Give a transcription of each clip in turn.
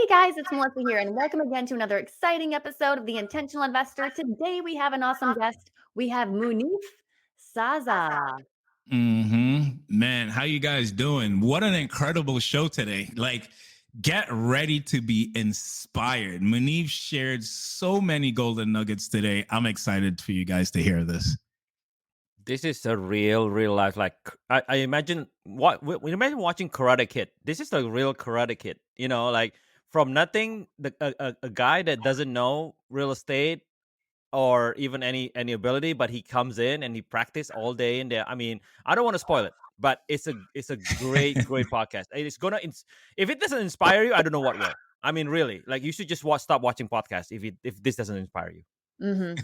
Hey guys, it's Melissa here, and welcome again to another exciting episode of The Intentional Investor. Today we have an awesome guest. We have Munif Saza. Man, how you guys doing? What an incredible show today. Like, get ready to be inspired. Munif shared so many golden nuggets today. I'm excited for you guys to hear this. This is a real life. Like I imagine imagine watching Karate Kid. This is the real Karate Kid. You know, like from nothing, a guy that doesn't know real estate or even any ability, but he comes in and he practice all day in there. I mean, I don't want to spoil it, but it's a great podcast. It's gonna if it doesn't inspire you, I don't know what will. I mean, really, like you should just stop watching podcasts if this doesn't inspire you. You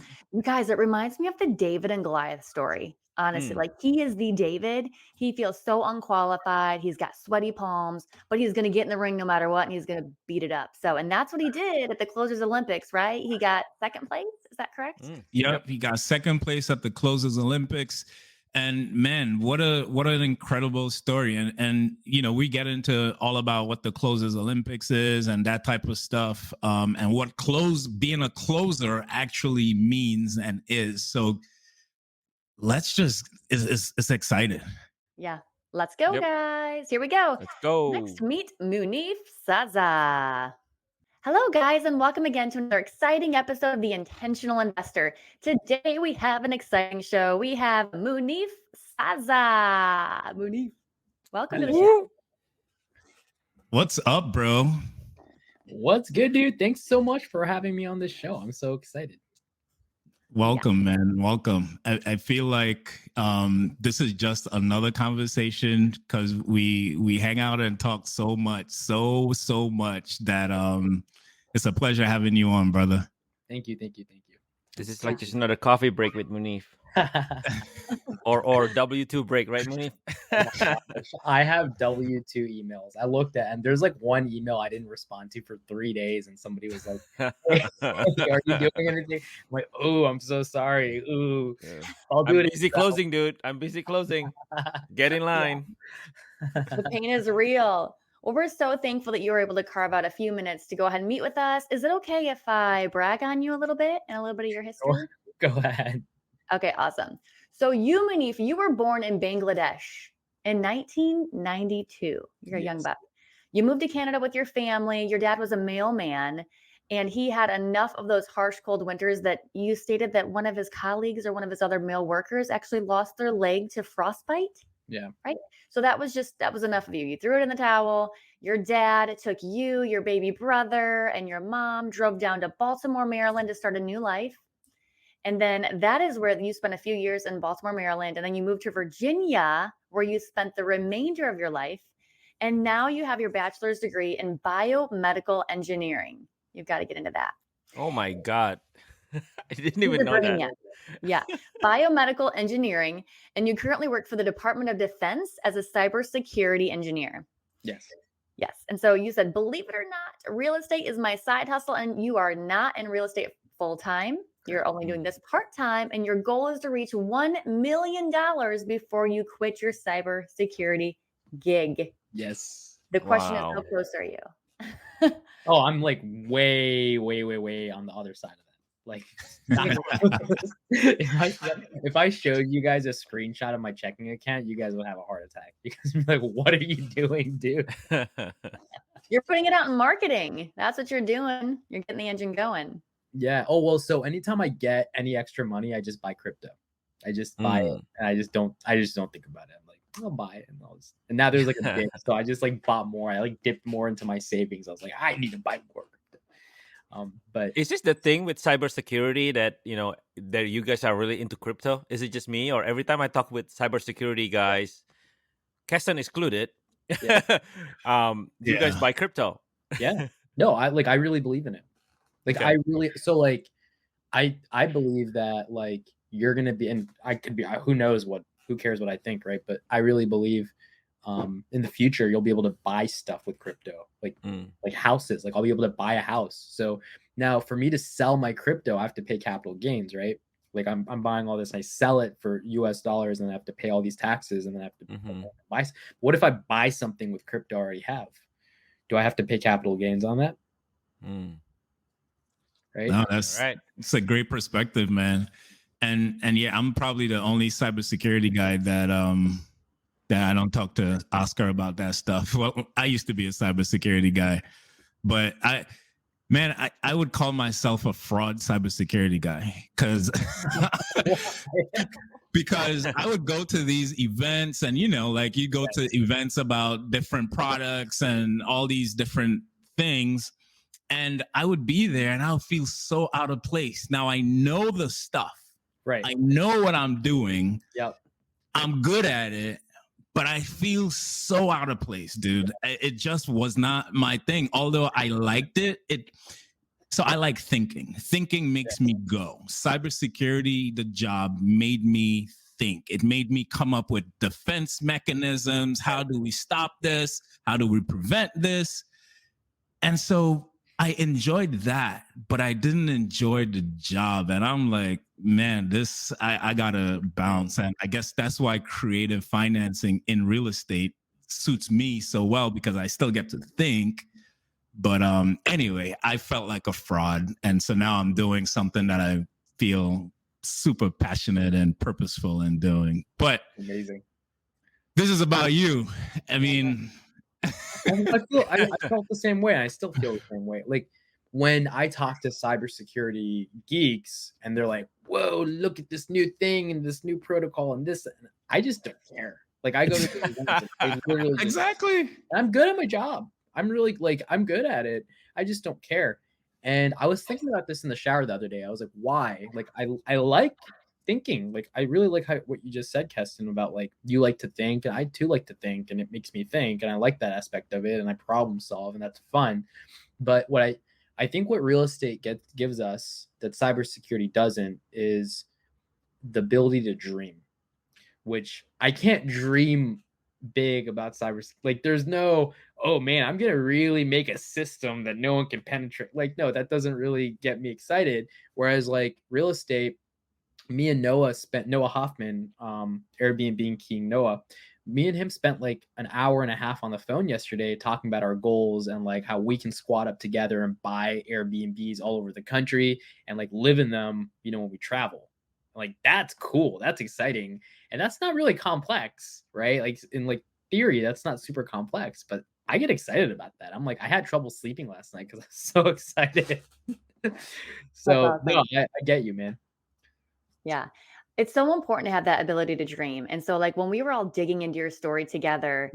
guys, it reminds me of the David and Goliath story. Honestly, like he is the David. He feels so unqualified. He's got sweaty palms, but he's going to get in the ring no matter what, and he's going to beat it up. So, and that's what he did at the Closers Olympics, right? He got second place. Is that correct? Yep, he got second place at the Closers Olympics. And man, what an incredible story. And you know, we get into all about what the Closers Olympics is and that type of stuff, and what being a closer actually means and is. So let's just it's exciting. Yeah. Let's go, guys. Here we go. Let's go. Next, meet Munif Saza. Hello, guys, and welcome again to another exciting episode of The Intentional Investor. Today, we have an exciting show. We have Munif Saza. Munif, welcome to the show. What's up, bro? What's good, dude? Thanks so much for having me on this show. I'm so excited. Welcome, man. Welcome. I feel like this is just another conversation because we hang out and talk so much, so much that it's a pleasure having you on, brother. Thank you. This is like just another coffee break with Munif. or W2 break, right, Munif? I have W2 emails. I looked at, and there's like one email I didn't respond to for 3 days, and somebody was like, hey, "Are you doing anything?" I'm like, "Oh, I'm so sorry. Ooh, Yeah. I'll do I'm it." busy closing, dude. I'm busy closing. Get in line. The pain is real. Well, we're so thankful that you were able to carve out a few minutes to go ahead and meet with us. Is it okay if I brag on you a little bit and a little bit of your history? Go ahead. Okay, awesome. So you, Munif, you were born in Bangladesh in 1992. You're a young buck. You moved to Canada with your family. Your dad was a mailman, and he had enough of those harsh cold winters that you stated that one of his colleagues or one of his other male workers actually lost their leg to frostbite. Yeah. Right. So that was enough of you. You threw it in the towel. Your dad took you, your baby brother, and your mom drove down to Baltimore, Maryland to start a new life. And then that is where you spent a few years in Baltimore, Maryland. And then you moved to Virginia, where you spent the remainder of your life. And now you have your bachelor's degree in biomedical engineering. You've got to get into that. Oh my God. I didn't even know that. Yeah. Biomedical engineering. And you currently work for the Department of Defense as a cybersecurity engineer. Yes. And so you said, believe it or not, real estate is my side hustle. And you are not in real estate full time. You're only doing this part-time, and your goal is to reach $1 million before you quit your cybersecurity gig. Yes. The question is, how close are you? Oh, I'm like way on the other side of that. Like, if I showed you guys a screenshot of my checking account, you guys would have a heart attack because you're like, what are you doing, dude? You're putting it out in marketing. That's what you're doing. You're getting the engine going. Yeah. Oh, well, so anytime I get any extra money, I just buy crypto. I just buy it, and I just don't think about it. I'm like, I'll buy it, and now there's like a dip, so I just like bought more. I like dipped more into my savings. I was like, I need to buy more crypto. But is this the thing with cybersecurity that that you guys are really into crypto? Is it just me, or every time I talk with cybersecurity guys, Keston excluded, you guys buy crypto? Yeah. No, I really believe in it. Like, okay. I believe that like you're going to be, and I could be, who cares what I think. Right. But I really believe in the future, you'll be able to buy stuff with crypto, like houses, like I'll be able to buy a house. So now for me to sell my crypto, I have to pay capital gains, right? Like I'm buying all this, and I sell it for US dollars, and I have to pay all these taxes, and then I have to buy. What if I buy something with crypto I already have? Do I have to pay capital gains on that? Right. No, that's Right. it's a great perspective, man. And yeah, I'm probably the only cybersecurity guy that I don't talk to Oscar about that stuff. Well, I used to be a cybersecurity guy, but I would call myself a fraud cybersecurity guy because I would go to these events and, like you go to events about different products and all these different things. And I would be there and I would feel so out of place. Now I know the stuff. Right. I know what I'm doing. Yep. I'm good at it, but I feel so out of place, dude. It just was not my thing. Although I liked it. So I like thinking. Thinking makes me go. Cybersecurity, the job made me think. It made me come up with defense mechanisms. How do we stop this? How do we prevent this? And so I enjoyed that, but I didn't enjoy the job. And I'm like, man, I gotta bounce. And I guess that's why creative financing in real estate suits me so well, because I still get to think. But anyway, I felt like a fraud. And so now I'm doing something that I feel super passionate and purposeful in doing. But amazing. This is about you. I mean, I felt the same way. I still feel the same way. Like when I talk to cybersecurity geeks and they're like, whoa, look at this new thing and this new protocol and this, I just don't care. Like I go to exactly. I'm good at my job. I'm really I'm good at it. I just don't care. And I was thinking about this in the shower the other day. I was like, why? Like I like thinking. Like I really like what you just said, Keston, about like you like to think, and I too like to think, and it makes me think, and I like that aspect of it, and I problem solve, and that's fun. But what I think what real estate gives us that cybersecurity doesn't is the ability to dream, which I can't dream big about cyber. Like there's no, oh man, I'm gonna really make a system that no one can penetrate. Like no, that doesn't really get me excited. Whereas like real estate, me and Noah Hoffman, Airbnb King Noah, me and him spent like an hour and a half on the phone yesterday talking about our goals and like how we can squat up together and buy Airbnbs all over the country and like live in them, when we travel. Like that's cool, that's exciting, and that's not really complex, right? Like in like theory, that's not super complex, but I get excited about that. I'm like, I had trouble sleeping last night because I was so excited. So awesome. No, I get you, man. Yeah. It's so important to have that ability to dream. And so like when we were all digging into your story together,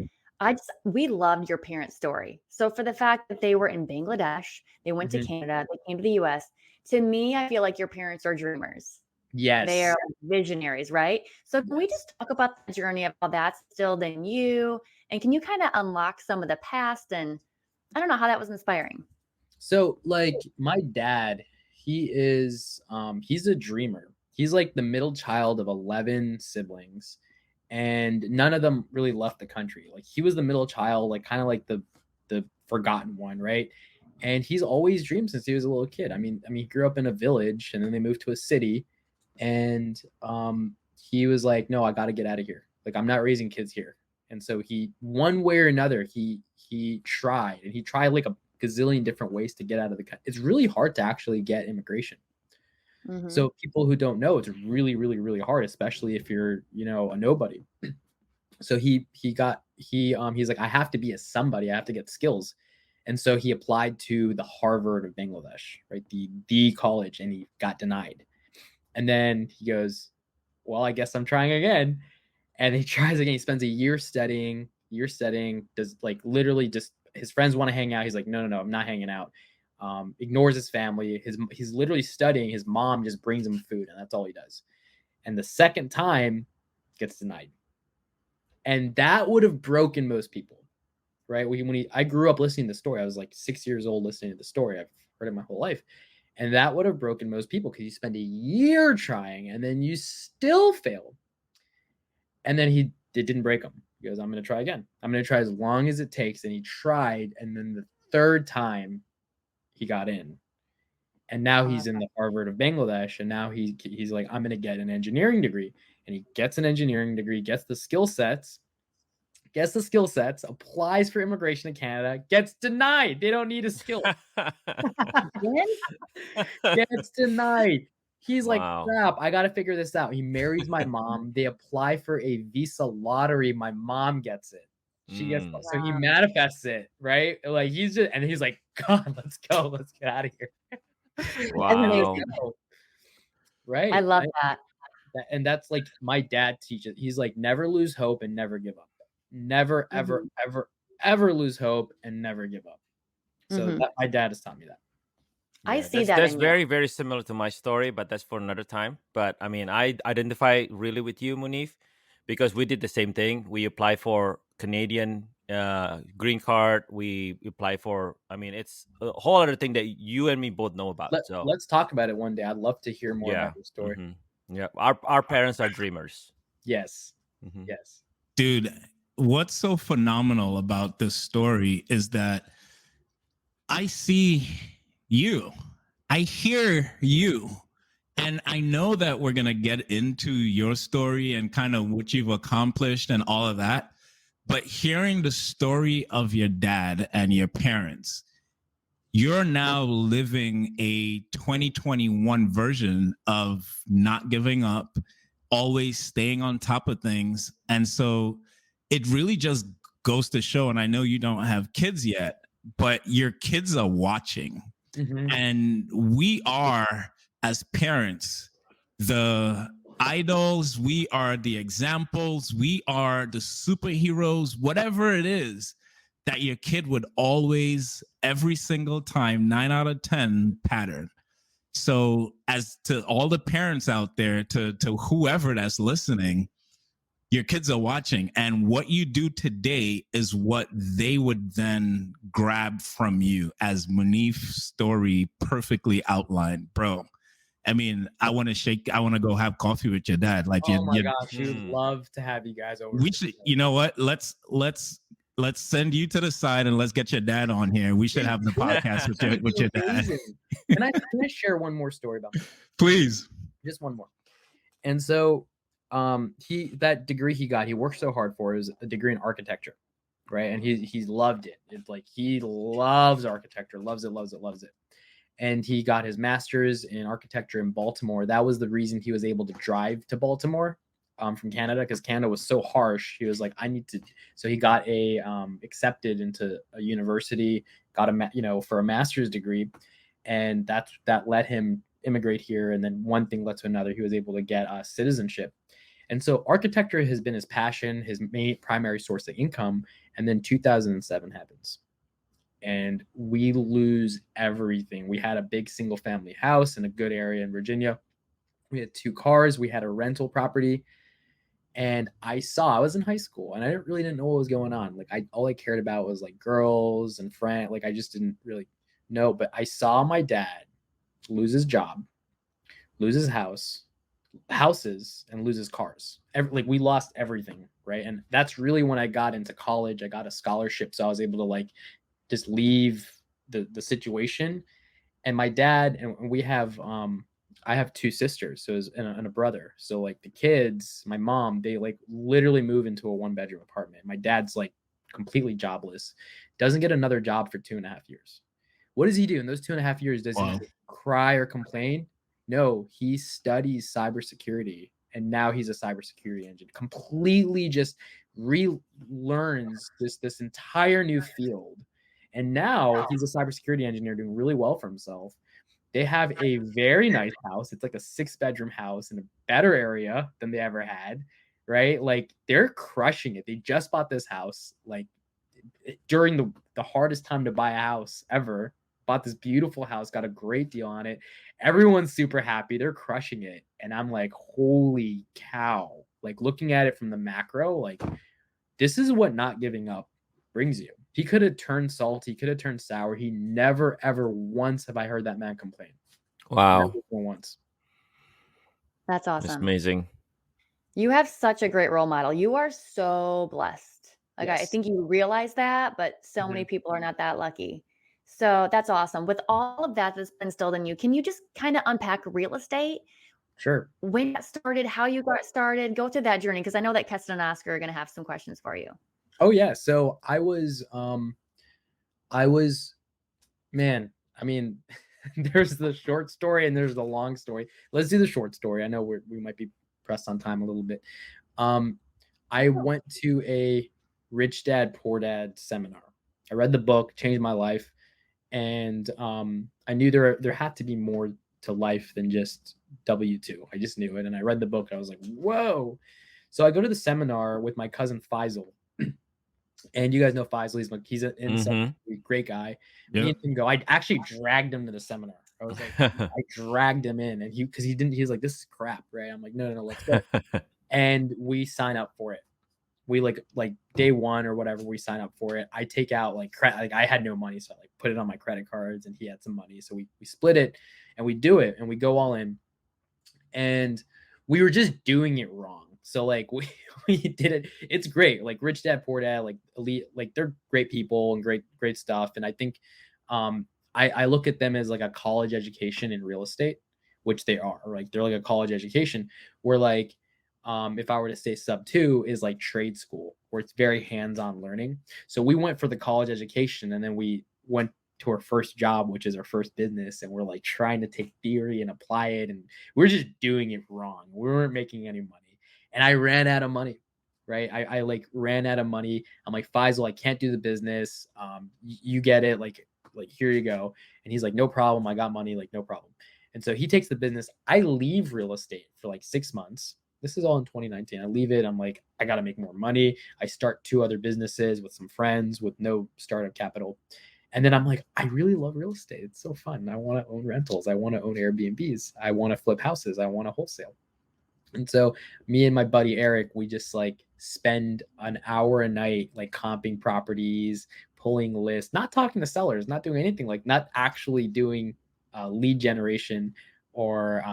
we loved your parents' story. So for the fact that they were in Bangladesh, they went to Canada, they came to the US. To me, I feel like your parents are dreamers. Yes. They are visionaries, right? So can we just talk about the journey of how that's instilled in you? And can you kind of unlock some of the past? And I don't know how that was inspiring. So like my dad, he's a dreamer. He's like the middle child of 11 siblings, and none of them really left the country. Like he was the middle child, like kind of like the forgotten one, right? And he's always dreamed since he was a little kid. I mean, he grew up in a village and then they moved to a city, and he was like, no, I got to get out of here. Like I'm not raising kids here. And so he, one way or another, he tried, and he tried like a gazillion different ways to get out of the country. It's really hard to actually get immigration. So people who don't know, it's really, really, really hard, especially if you're, a nobody. So he's like, I have to be a somebody. I have to get skills. And so he applied to the Harvard of Bangladesh, right? The college, and he got denied. And then he goes, well, I guess I'm trying again. And he tries again. He spends a year studying, does like literally just his friends want to hang out. He's like, no, I'm not hanging out. Ignores his family. He's literally studying. His mom just brings him food, and that's all he does. And the second time gets denied. And that would have broken most people, right? I grew up listening to the story. I was like 6 years old listening to the story. I've heard it my whole life. And that would have broken most people because you spend a year trying and then you still fail. And then it didn't break him. He goes, I'm going to try again. I'm going to try as long as it takes. And he tried. And then the third time he got in. And now he's in the Harvard of Bangladesh. And now he's like, I'm going to get an engineering degree. And he gets an engineering degree, gets the skill sets, gets the skill sets, applies for immigration in Canada, gets denied. They don't need a skill. Gets denied. He's like, Wow. crap, I got to figure this out. He marries my mom. They apply for a visa lottery. My mom gets it. She gets, so he Wow. manifests it, right? Like he's like, God, let's go. Let's get out of here. And then let's Wow. go. Right. I love that. And that's like my dad teaches. He's like, never lose hope and never give up. Never, ever, ever lose hope and never give up. So that, my dad has taught me that. I see that That's in you. very, very similar to my story, but that's for another time. But I mean, I identify really with you, Munif, because we did the same thing. We apply for Canadian green card. We apply for, I mean, it's a whole other thing that you and me both know about. So let's talk about it one day. I'd love to hear more about your story. Yeah, our parents are dreamers. Yes. Yes. Dude, what's so phenomenal about this story is that I see you, I hear you, and I know that we're going to get into your story and kind of what you've accomplished and all of that. But hearing the story of your dad and your parents, you're now living a 2021 version of not giving up, always staying on top of things. And so it really just goes to show, and I know you don't have kids yet, but your kids are watching. And we are, as parents, the idols, we are the examples, we are the superheroes, whatever it is that your kid would always, every single time, 9 out of 10 pattern. So as to all the parents out there, to whoever that's listening, your kids are watching, and what you do today is what they would then grab from you, as Munif's story perfectly outlined, bro. I mean, I want to go have coffee with your dad. Like, oh my gosh, we would love to have you guys over. We should, you know what? Let's send you to the side and let's get your dad on here. We should have the podcast with your dad. Can I share one more story about that? Please. Just one more. And so that degree he got, he worked so hard for, is a degree in architecture, right? And he loved it. It's like he loves architecture, loves it. And he got his master's in architecture in Baltimore. That was the reason he was able to drive to Baltimore from Canada, because Canada was so harsh. He was like, I need to. So he got accepted into a university, got for a master's degree, and that let him immigrate here. And then one thing led to another. He was able to get citizenship. And so architecture has been his passion, his main primary source of income. And then 2007 happens, and we lose everything. We had a big single family house in a good area in Virginia. We had 2 cars. We had a rental property. And I was in high school, and I really didn't know what was going on. Like all I cared about was like girls and friends. Like I just didn't really know. But I saw my dad lose his job, lose his houses, and lose his cars. We lost everything, right? And that's really when I got into college. I got a scholarship, so I was able to like just leave the situation. And my dad, and we have I have 2 sisters, so and a brother. So like the kids, my mom, they like literally move into a 1-bedroom apartment. My dad's like completely jobless, doesn't get another job for 2.5 years. What does he do in those 2.5 years? Does he cry or complain? No, he studies cybersecurity, and now he's a cybersecurity engineer. Completely just relearns this entire new field, and now he's a cybersecurity engineer doing really well for himself. They have a very nice house. It's like a 6-bedroom house in a better area than they ever had, right? Like they're crushing it. They just bought this house like during the hardest time to buy a house ever. Bought this beautiful house, got a great deal on it. Everyone's super happy. They're crushing it. And I'm like, holy cow. Like looking at it from the macro, like this is what not giving up brings you. He could have turned salty, he could have turned sour. He never, ever once have I heard that man complain. Wow. Never once. That's awesome. That's amazing. You have such a great role model. You are so blessed. Like Yes. I think you realize that, but so many people are not that lucky. So that's awesome. With all of that that's been instilled in you, can you just kind of unpack real estate? Sure. When you got started, how you got started, go through that journey, because I know that Keston and Oscar are going to have some questions for you. Oh yeah. So I was, man, I mean, there's the short story and there's the long story. Let's do the short story. I know we might be pressed on time a little bit. I went to a Rich Dad Poor Dad seminar. I read the book, changed my life, and I knew there had to be more to life than just W-2. I just knew it, and I read the book. And I was like, whoa! So I go to the seminar with my cousin Faisal, and you guys know Faisal. He's an great guy. Me and him go. I actually dragged him to the seminar. I was like, I dragged him in, and he was like, this is crap, right? I'm like, no, let's go. And we sign up for it. We like day one or whatever, we sign up for it. I take out like I had no money, so I like put it on my credit cards, and he had some money, so we split it, and we do it, and we go all in, and we were just doing it wrong. So like we did it. It's great. Like Rich Dad Poor Dad, like elite, like they're great people and great stuff. And I think I look at them as like a college education in real estate, which they are. Like they're like a college education where like if I were to say sub 2 is like trade school where it's very hands-on learning. So we went for the college education, and then we went to our first job, which is our first business, and we're like trying to take theory and apply it, and we're just doing it wrong. We weren't making any money, and I ran out of money. Right, I like ran out of money. I'm like, Faisal, I can't do the business. You get it, like here you go. And he's like, no problem, I got money, like no problem. And so he takes the business. I leave real estate for like 6 months. This is all in 2019. I leave it. I'm like, I got to make more money. I start 2 other businesses with some friends with no startup capital. And then I'm like, I really love real estate. It's so fun. I want to own rentals. I want to own Airbnbs. I want to flip houses. I want to wholesale. And so me and my buddy Eric, we just like spend an hour a night like comping properties, pulling lists, not talking to sellers, not doing anything, like not actually doing lead generation or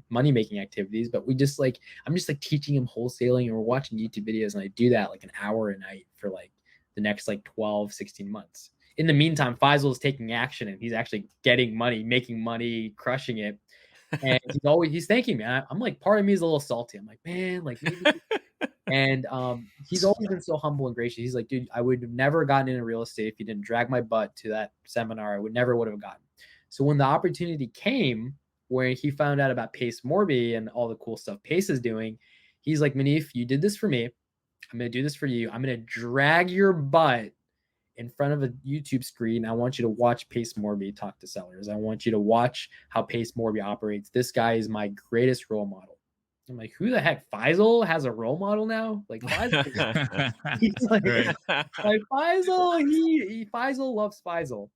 money making activities. But we just like, I'm just like teaching him wholesaling, and we're watching YouTube videos, and I do that like an hour a night for like the next like 12, 16 months. In the meantime, Faisal is taking action, and he's actually getting money, making money, crushing it. And he's thanking me. I'm like, part of me is a little salty. I'm like, man, like maybe. And he's always been so humble and gracious. He's like, dude, I would have never gotten into real estate if you didn't drag my butt to that seminar. I would have gotten. So when the opportunity came, where he found out about Pace Morby and all the cool stuff Pace is doing, he's like, Munif, you did this for me. I'm going to do this for you. I'm going to drag your butt in front of a YouTube screen. I want you to watch Pace Morby talk to sellers. I want you to watch how Pace Morby operates. This guy is my greatest role model. I'm like, who the heck? Faisal has a role model now? Like Faisal, he's like, like Faisal, Faisal loves Faisal.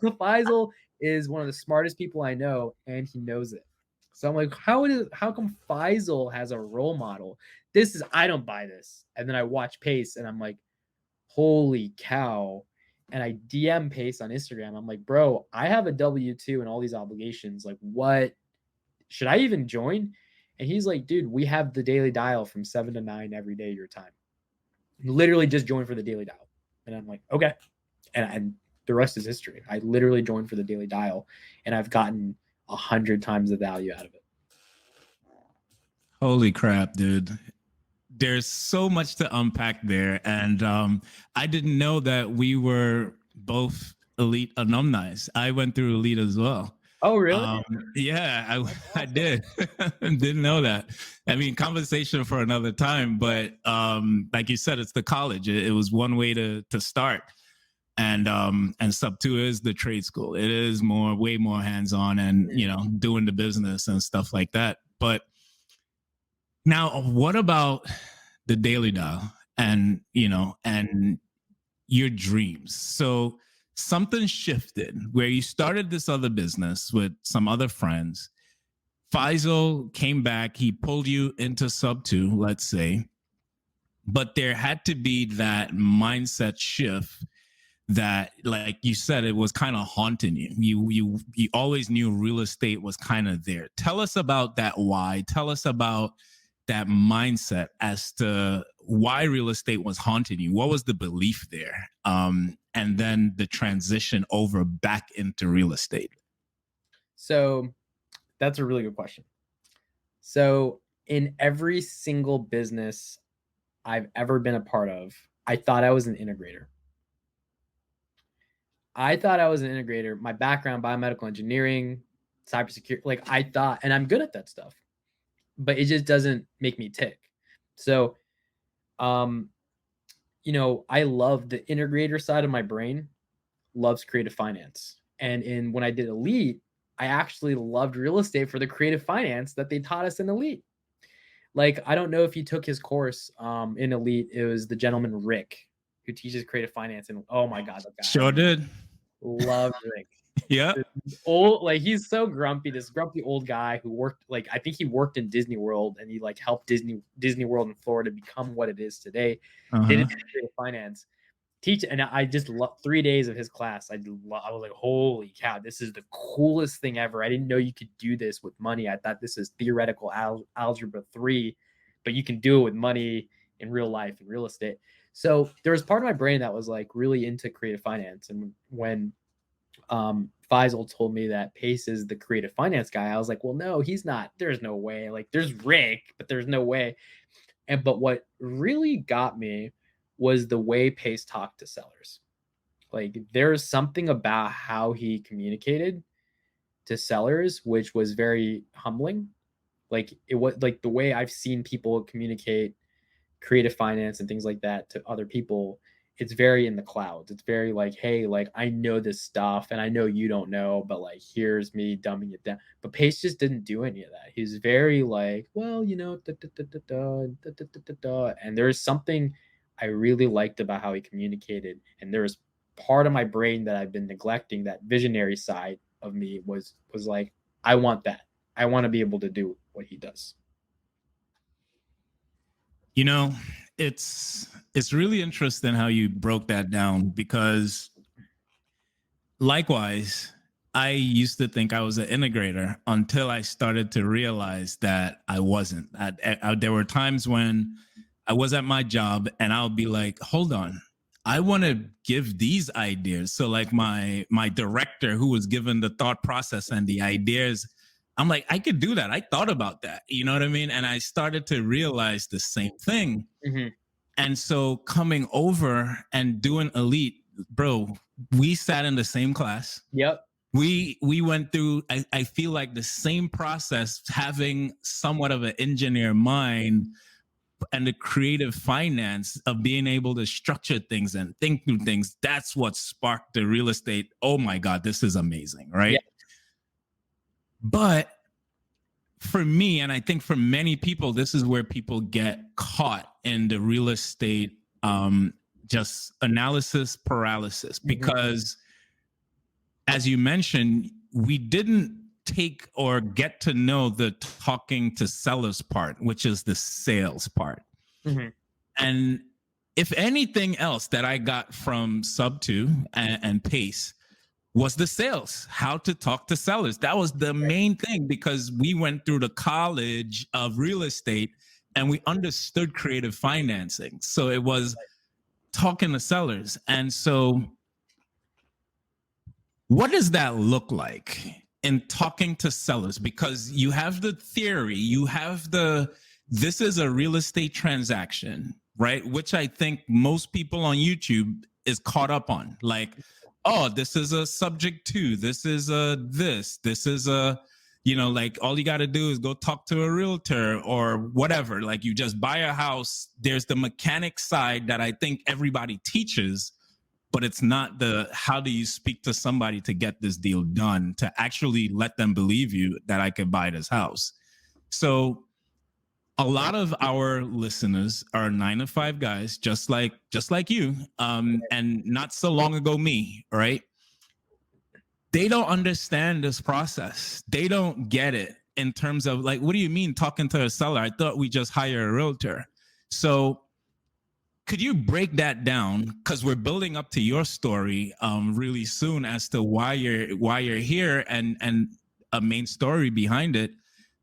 Faisal is one of the smartest people I know, and he knows it. So I'm like, how come Faisal has a role model? I don't buy this. And then I watch Pace, and I'm like, holy cow. And I DM Pace on Instagram. I'm like, bro, I have a W-2 and all these obligations. Like, what? Should I even join? And he's like, dude, we have the daily dial from 7 to 9 every day, your time. Literally just joined for the daily dial. And I'm like, okay. And the rest is history. I literally joined for the daily dial, and I've gotten 100 times the value out of it. Holy crap, dude. There's so much to unpack there. And I didn't know that we were both elite alumni. I went through elite as well. Oh, really? Yeah, I did. Didn't know that. I mean, conversation for another time, but like you said, it's the college. It was one way to start. And sub 2 is the trade school. It is way more hands-on and, doing the business and stuff like that. But now, what about the daily dial and your dreams? So something shifted where you started this other business with some other friends. Faisal came back. He pulled you into sub 2, let's say. But there had to be that mindset shift that, like you said, it was kind of haunting you. You always knew real estate was kind of there. Tell us about that why. Tell us about that mindset as to why real estate was haunting you. What was the belief there? And then the transition over back into real estate. So that's a really good question. So in every single business I've ever been a part of, I thought I was an integrator. My background, biomedical engineering, cybersecurity, like I thought, and I'm good at that stuff, but it just doesn't make me tick. So, you know, I love the integrator side of my brain, loves creative finance. And when I did Elite, I actually loved real estate for the creative finance that they taught us in Elite. Like, I don't know if you took his course in Elite. It was the gentleman Rick who teaches creative finance, and oh my god, that guy, Sure did. love Rick. Yeah. Old, like he's so grumpy. This grumpy old guy who worked, like I think he worked in Disney World, and he like helped Disney World in Florida become what it is today. Did it in creative finance. Teach, and I just love 3 days of his class. I was like, holy cow, this is the coolest thing ever. I didn't know you could do this with money. I thought this is theoretical algebra 3, but you can do it with money in real life in real estate. So there was part of my brain that was like really into creative finance. And when Faisal told me that Pace is the creative finance guy, I was like, well, no, he's not. There's no way. Like, there's Rick, but there's no way. But what really got me was the way Pace talked to sellers. Like, there's something about how he communicated to sellers which was very humbling. Like, it was like the way I've seen people communicate creative finance and things like that to other people. It's very in the clouds. It's very like, hey, like I know this stuff and I know you don't know, but like here's me dumbing it down. But Pace just didn't do any of that. He's very like, well, you know, and there's something I really liked about how he communicated. And there's part of my brain that I've been neglecting, that visionary side of me was like, I want that. I want to be able to do what he does. You know, it's really interesting how you broke that down, because likewise, I used to think I was an integrator until I started to realize that I wasn't. There were times when I was at my job and I'll be like, hold on, I want to give these ideas. So like my director who was given the thought process and the ideas, I'm like, I could do that. I thought about that. You know what I mean? And I started to realize the same thing. Mm-hmm. And so coming over and doing Elite, bro, we sat in the same class. Yep. We went through, I feel like the same process, having somewhat of an engineer mind and the creative finance of being able to structure things and think through things. That's what sparked the real estate. Oh my God, this is amazing, right? Yeah. But for me, and I think for many people, this is where people get caught in the real estate just analysis paralysis, because as you mentioned, we didn't take or get to know the talking to sellers part, which is the sales part. Mm-hmm. And if anything else that I got from Sub 2 and Pace was the sales, how to talk to sellers. That was the main thing, because we went through the college of real estate and we understood creative financing. So it was talking to sellers. And so what does that look like in talking to sellers? Because you have the theory, you have this is a real estate transaction, right? Which I think most people on YouTube is caught up on. Like, oh, this is a subject to, this is a, you know, like all you got to do is go talk to a realtor or whatever. Like, you just buy a house. There's the mechanic side that I think everybody teaches, but it's not the, how do you speak to somebody to get this deal done, to actually let them believe you that I could buy this house. So a lot of our listeners are 9-to-5 guys, just like you, and not so long ago me, right? They don't understand this process. They don't get it in terms of like, what do you mean talking to a seller? I thought we just hire a realtor. So could you break that down? Because we're building up to your story really soon as to why you're here and a main story behind it.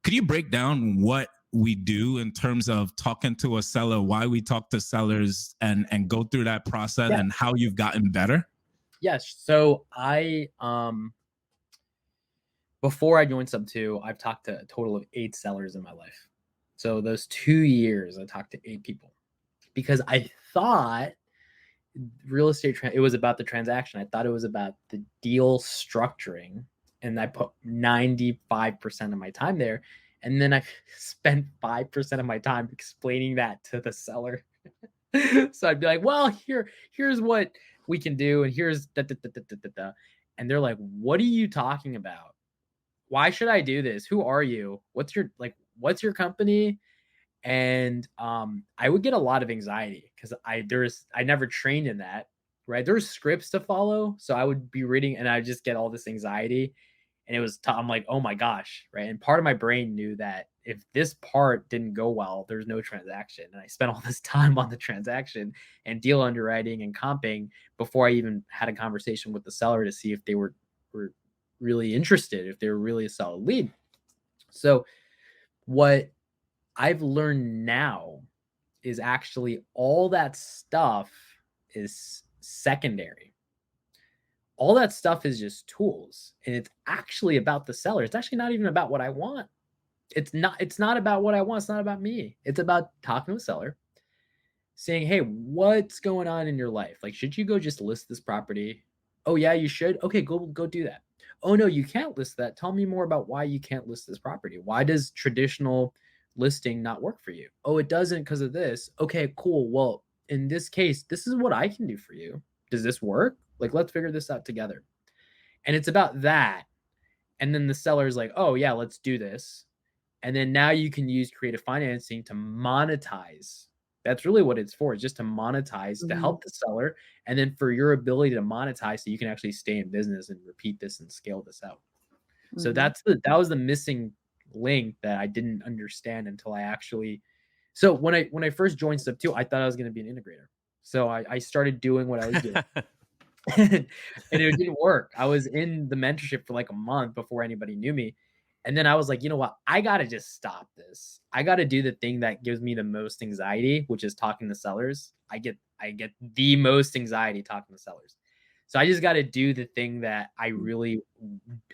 Could you break down what we do in terms of talking to a seller, why we talk to sellers, and go through that process, and how you've gotten better? Yes. So I, before I joined Sub 2, I've talked to a total of 8 sellers in my life. So those 2 years, I talked to 8 people. because I thought real estate, it was about the transaction. I thought it was about the deal structuring, and I put 95% of my time there. And then I spent 5% of my time explaining that to the seller. So I'd be like, well, here's what we can do, and here's da, da, da, da, da, da, da. And they're like, what are you talking about? Why should I do this? Who are you? What's your company? And I would get a lot of anxiety because I never trained in that, right? There's scripts to follow, so I would be reading and I just get all this anxiety, and it was I'm like, oh my gosh, right? And part of my brain knew that if this part didn't go well, there's no transaction, and I spent all this time on the transaction and deal underwriting and comping before I even had a conversation with the seller to see if they were really interested, if they were really a solid lead. So what I've learned now is actually all that stuff is secondary. All that stuff is just tools, and it's actually about the seller. It's actually not even about what I want. It's not about what I want. It's not about me. It's about talking to the seller, saying, hey, what's going on in your life? Like, should you go just list this property? Oh yeah, you should. Okay, go do that. Oh no, you can't list that. Tell me more about why you can't list this property. Why does traditional listing not work for you? Oh, it doesn't because of this. Okay, cool. Well, in this case, this is what I can do for you. Does this work? Like, let's figure this out together. And it's about that. And then the seller is like, oh yeah, let's do this. And then now you can use creative financing to monetize. That's really what it's for. It's just to monetize, to help the seller, and then for your ability to monetize so you can actually stay in business and repeat this and scale this out. So that was the missing link that I didn't understand until I actually. So when I first joined Step 2, I thought I was going to be an integrator. So I started doing what I was doing. And it didn't work. I was in the mentorship for like a month before anybody knew me. And then I was like, you know what? I got to just stop this. I got to do the thing that gives me the most anxiety, which is talking to sellers. I get the most anxiety talking to sellers. So I just got to do the thing that I really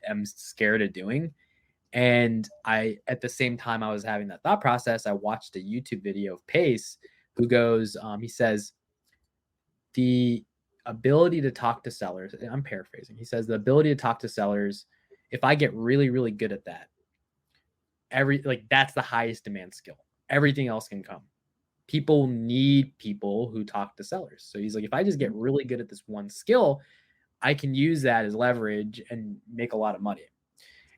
am scared of doing. And at the same time I was having that thought process, I watched a YouTube video of Pace, who goes, he says, the ability to talk to sellers, I'm paraphrasing. He says the ability to talk to sellers, if I get really, really good at that, that's the highest demand skill. Everything else can come. People need people who talk to sellers. So he's like, if I just get really good at this one skill, I can use that as leverage and make a lot of money.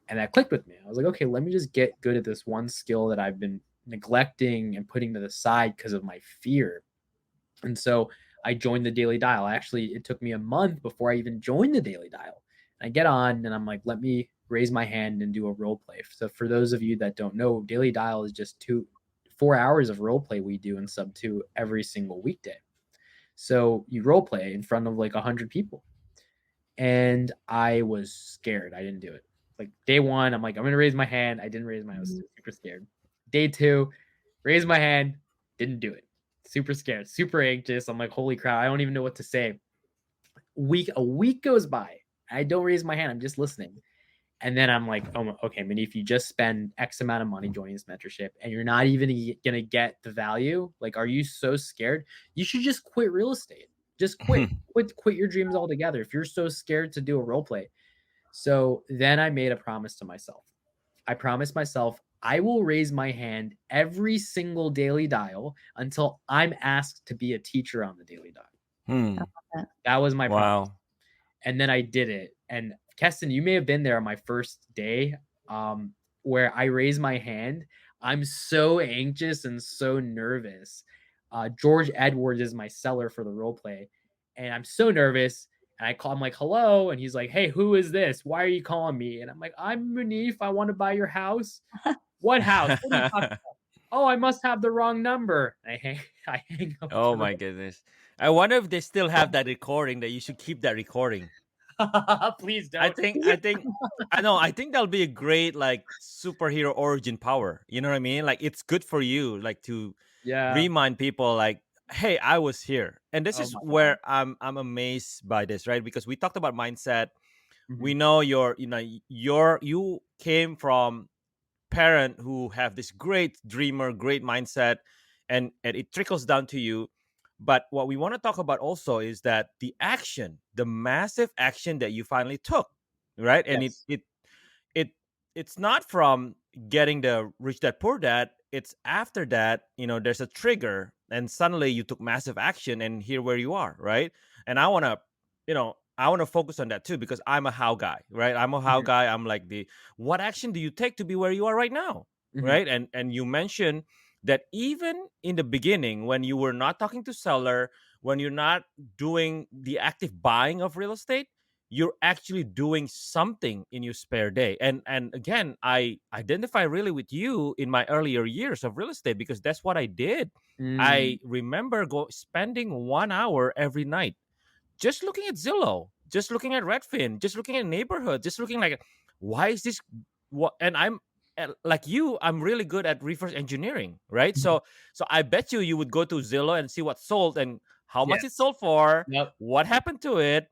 And that clicked with me. I was like, okay, let me just get good at this one skill that I've been neglecting and putting to the side because of my fear. And so I joined the Daily Dial. It took me a month before I even joined the Daily Dial. I get on and I'm like, let me raise my hand and do a role play. So for those of you that don't know, Daily Dial is just 4 hours of role play we do in Sub 2 every single weekday. So you role play in front of like 100 people. And I was scared. I didn't do it. Like day 1, I'm like, I'm going to raise my hand. I didn't raise my hand. I was super scared. Day 2, raise my hand. Didn't do it. Super scared, super anxious. I'm like, holy crap, I don't even know what to say. A week goes by. I don't raise my hand. I'm just listening. And then I'm like, oh, okay, Munif, you just spend X amount of money joining this mentorship and you're not even going to get the value. Like, are you so scared? You should just quit real estate. Just quit your dreams altogether if you're so scared to do a role play. So then I made a promise to myself. I promised myself I will raise my hand every single Daily Dial until I'm asked to be a teacher on the Daily Dial. That was my promise. And then I did it. And Keston, you may have been there on my first day where I raised my hand. I'm so anxious and so nervous. George Edwards is my seller for the role play. And I'm so nervous. And I'm like, hello. And he's like, hey, who is this? Why are you calling me? And I'm like, I'm Munif. I want to buy your house. What house? What are you talking about? Oh, I must have the wrong number. I hang up. Oh my goodness. I wonder if they still have that recording, that you should keep that recording. Please don't. I think that'll be a great like superhero origin power. You know what I mean? Like, it's good for you, like, to remind people like, hey, I was here. And this is where I'm amazed by this, right? Because we talked about mindset. We know you came from parent who have this great dreamer, great mindset, and it trickles down to you. But what we want to talk about also is that the action, the massive action that you finally took, right? And Yes. it's not from getting the rich dad poor dad. It's after that, there's a trigger, and suddenly you took massive action, and here where you are, right? And I want to focus on that too, because I'm a how guy, right? I'm a how Mhm. guy. I'm like, what action do you take to be where you are right now, Mhm. right? And you mentioned that even in the beginning, when you were not talking to seller, when you're not doing the active buying of real estate, you're actually doing something in your spare day. And again, I identify really with you in my earlier years of real estate, because that's what I did. I remember spending 1 hour every night just looking at Zillow, just looking at Redfin, just looking at neighborhood, just looking like, why is this what? And I'm like you, I'm really good at reverse engineering, right? Mhm. So I bet you would go to Zillow and see what sold and how much it Yes. sold for, Yep. what happened to it,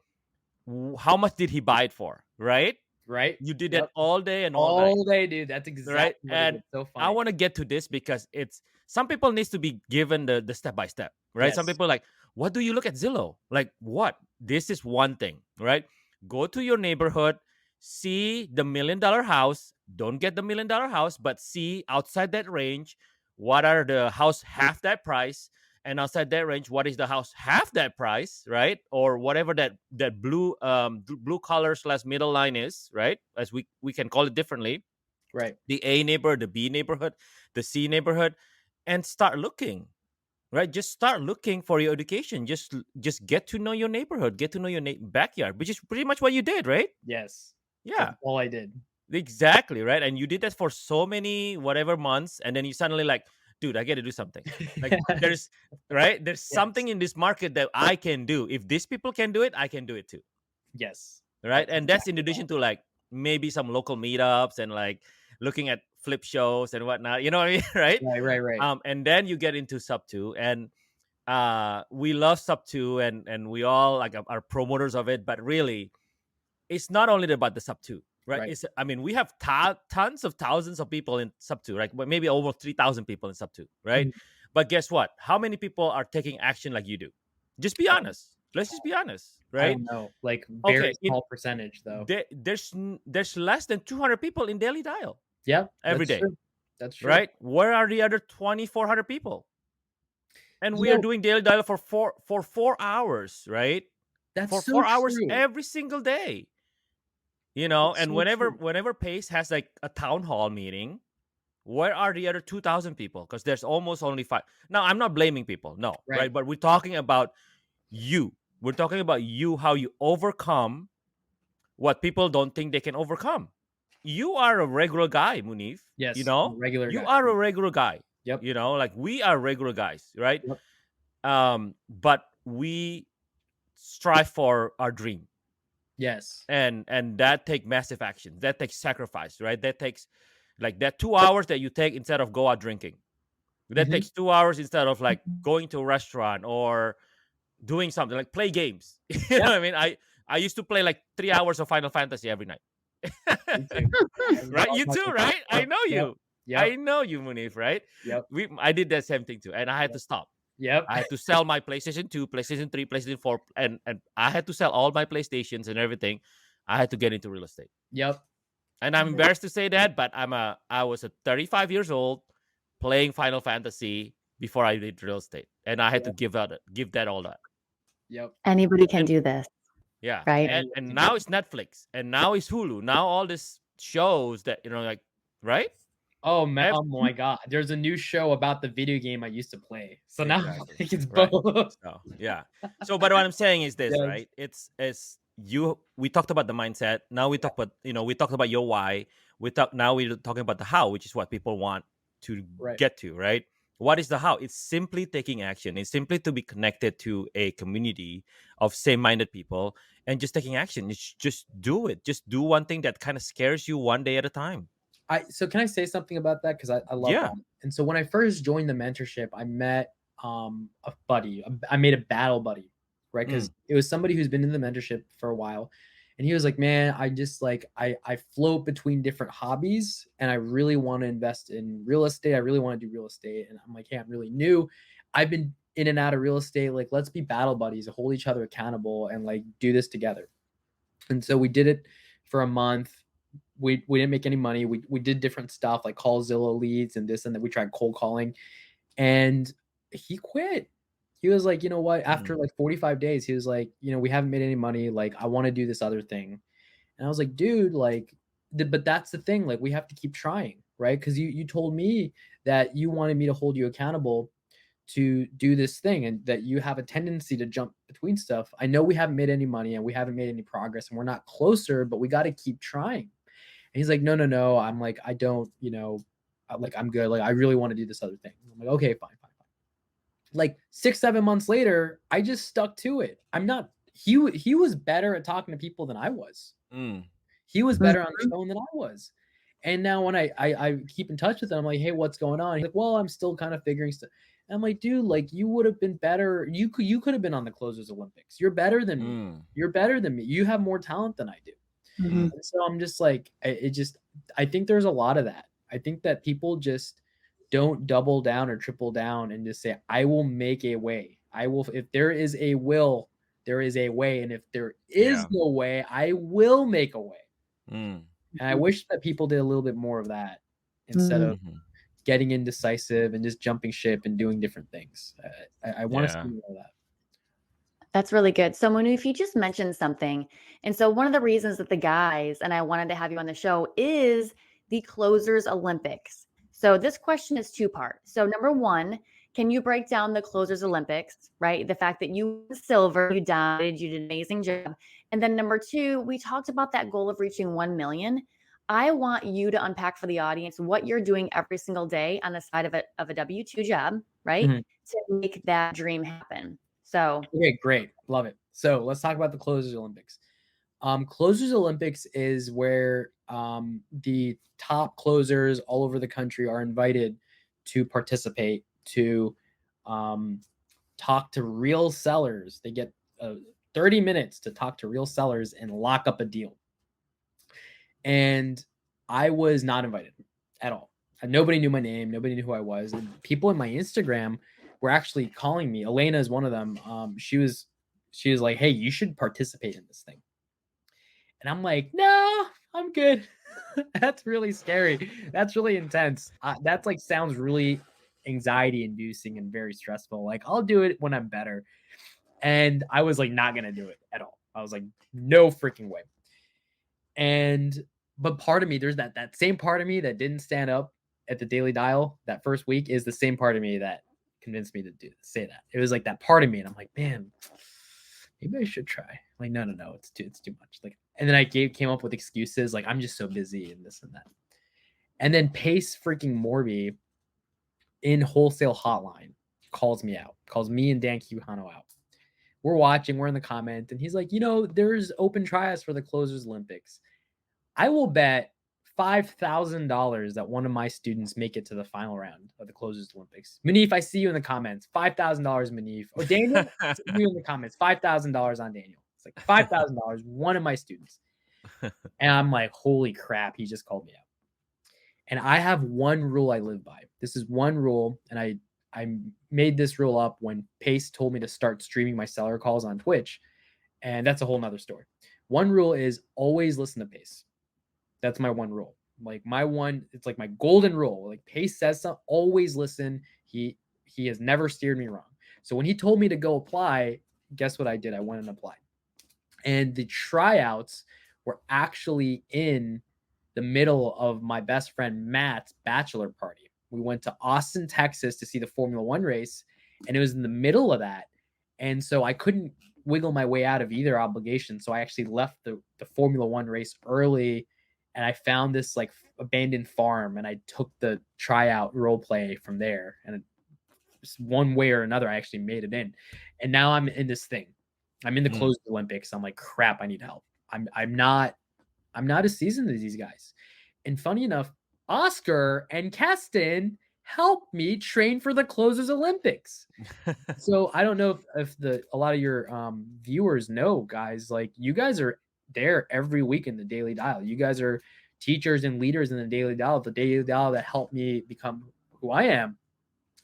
how much did he buy it for, right? Right. You did that Yep. all day and all night, All day, dude. That's right? exactly what it And is. So I funny. want to get to this because it's some people needs to be given the step by step, right? Some Yes. people like, what do you look at Zillow? Like what? This is one thing, right? Go to your neighborhood, see the $1 million house. Don't get the $1 million house, but see outside that range, what are the house half that price, and outside that range, what is the house half that price, right? Or whatever that blue color / middle line is, right? As we can call it differently, Right. the A neighborhood, the B neighborhood, the C neighborhood, and start looking, right? Just start looking for your education. Just get to know your neighborhood, get to know your backyard, which is pretty much what you did, right? Yes. Yeah, That's all I did. exactly, right? And you did that for so many whatever months, and then you suddenly like, dude, I got to do something. Like there's there's Yes. something in this market that I can do. If these people can do it, I can do it too, Yes. right? That's And that's in exactly what addition to like maybe some local meetups and like looking at flip shows and whatnot. You know what I mean, right? Right. And then you get into sub two, and we love sub two, and we all like are promoters of it. But really, it's not only about the sub two, right? Right. It's we have tons of thousands of people in sub two, right? But maybe almost 3,000 people in sub two, right? Mhm. But guess what? How many people are taking action like you do? Just be honest. Let's just be honest, I right? don't know. Like very Okay, small percentage though. there's less than 200 people in Daily Dial Yeah. every That's day, true. That's true. right? Where are the other 2,400 people? And we You are know, doing Daily Dial for 4 hours, right? that's For so 4 hours true. every single day. And That's so whenever true. Pace has like a town hall meeting, where are the other 2,000 people? Because there's almost only 5. Now, I'm not blaming people, no, Right. right? But we're talking about you. We're talking about you, how you overcome what people don't think they can overcome. You are a regular guy, Munif. Yes. I'm a regular You guy. are a regular guy. Yep. Like we are regular guys, right? Yep. But we strive for our dream, Yes. and that takes massive action. That takes sacrifice, right? That takes like that 2 hours that you take instead of go out drinking. That Mhm. takes 2 hours instead of like going to a restaurant or doing something like play games. You know what I mean? I used to play like 3 hours of Final Fantasy every night. Me too. Right? You too, right? I know Yep. you. Yep. I know you, Munif, right? Yep. I did that same thing too, and I had to stop. Yep. I had to sell my PlayStation 2, PlayStation 3, PlayStation 4, and I had to sell all my PlayStations and everything. I had to get into real estate. Yep. And I'm embarrassed to say that, but I was 35 years old playing Final Fantasy before I did real estate, and I had to give that all up. Yep. Anybody can And do this, yeah, right? and now it's Netflix, and now it's Hulu. Now all these shows that like, right? Oh man! Ev- Oh my God! There's a new show about the video game I used to play. So now I Exactly. think it's Right. both. So yeah. So, but what I'm saying is this, Yes. right? It's you. We talked about the mindset. Now we talk about we talked about your why. Now we're talking about the how, which is what people want to Right. get to, right? What is the how? It's simply taking action. It's simply to be connected to a community of same-minded people and just taking action. It's just do it. Just do one thing that kind of scares you one day at a time. So can I say something about that? Because I love Yeah. that. And so when I first joined the mentorship, I met a buddy. I made a battle buddy, right? Because it was somebody who's been in the mentorship for a while. And he was like, man, I just like, I float between different hobbies and I really want to invest in real estate. I really want to do real estate. And I'm like, hey, I'm really new. I've been in and out of real estate. Like, let's be battle buddies, hold each other accountable and like do this together. And so we did it for a month. We didn't make any money. We did different stuff like call Zillow leads and this and that. We tried cold calling and he quit. He was like, you know what? After like 45 days, he was like, you know, we haven't made any money. Like, I want to do this other thing. And I was like, dude, like, but that's the thing. Like, we have to keep trying, right? Because you told me that you wanted me to hold you accountable to do this thing and that you have a tendency to jump between stuff. I know we haven't made any money and we haven't made any progress and we're not closer, but we got to keep trying. And he's like, no. I'm like, I don't, you know, like, I'm good. Like, I really want to do this other thing. I'm like, okay, fine. Like 6-7 months later, I just stuck to it. I'm not, he was better at talking to people than I was. He was better on the phone than I was. And now when I keep in touch with him, I'm like, hey, what's going on? He's like, well, I'm still kind of figuring stuff. And I'm like, dude, like you would have been better. You could have been on the Closers Olympics. You're better than me. You're better than me. You have more talent than I do. And so I'm just like, I think there's a lot of that. I think that people just don't double down or triple down and just say, I will make a way. I will, if there is a will, there is a way. And if there is no way, I will make a way. And I wish that people did a little bit more of that instead of getting indecisive and just jumping ship and doing different things. I want to see more of that. That's really good. So Munif, you just mentioned something. And so one of the reasons that the guys, and I wanted to have you on the show, is the Closers Olympics. So this question is two-part. So number one, can you break down the Closers Olympics, right? The fact that you won silver, you did an amazing job. And then number two, we talked about that goal of reaching 1 million. I want you to unpack for the audience what you're doing every single day on the side of a W-2 job, right? To make that dream happen. So okay, great. Love it. So let's talk about the Closers Olympics. Closers Olympics is where the top closers all over the country are invited to participate, to talk to real sellers. They get 30 minutes to talk to real sellers and lock up a deal. And I was not invited at all. Nobody knew my name. Nobody knew who I was. And people in my Instagram were actually calling me. Elena is one of them. She was like, hey, you should participate in this thing. And I'm like, no, I'm good. That's really scary. That's really intense. That's like sounds really anxiety inducing and very stressful. Like, I'll do it when I'm better. And I was like, not going to do it at all. I was like, no freaking way. But part of me, there's that same part of me that didn't stand up at the Daily Dial that first week is the same part of me that convinced me to say that. It was like that part of me. And I'm like, man, maybe I should try. Like, no, it's too much. Like, and then I came up with excuses. Like, I'm just so busy and this and that. And then Pace freaking Morby in Wholesale Hotline calls me and Dan Quijano out. We're watching, we're in the comment, and he's like, you know, there's open tryouts for the Closers Olympics. I will bet $5,000 that one of my students make it to the final round of the Closers Olympics. Munif, I see you in the comments. $5,000, Munif. Or Daniel, I see you in the comments. $5,000 on Daniel. It's like $5,000, one of my students. And I'm like, holy crap, he just called me out. And I have one rule I live by. This is one rule, and I made this rule up when Pace told me to start streaming my seller calls on Twitch. And that's a whole nother story. One rule is always listen to Pace. That's my one rule. Like it's like my golden rule. Like Pace says something, always listen. He has never steered me wrong. So when he told me to go apply, guess what I did? I went and applied. And the tryouts were actually in the middle of my best friend Matt's bachelor party. We went to Austin, Texas to see the Formula One race, and it was in the middle of that. And so I couldn't wiggle my way out of either obligation. So I actually left the Formula One race early, and I found this like abandoned farm, and I took the tryout role play from there. And one way or another, I actually made it in. And now I'm in this thing. I'm in the Closed Olympics. I'm like, crap, I need help. I'm not as seasoned as these guys. And funny enough, Oscar and Keston helped me train for the Closers Olympics. So I don't know if a lot of your viewers know, guys, like you guys are there every week in the Daily Dial. You guys are teachers and leaders in the Daily Dial, that helped me become who I am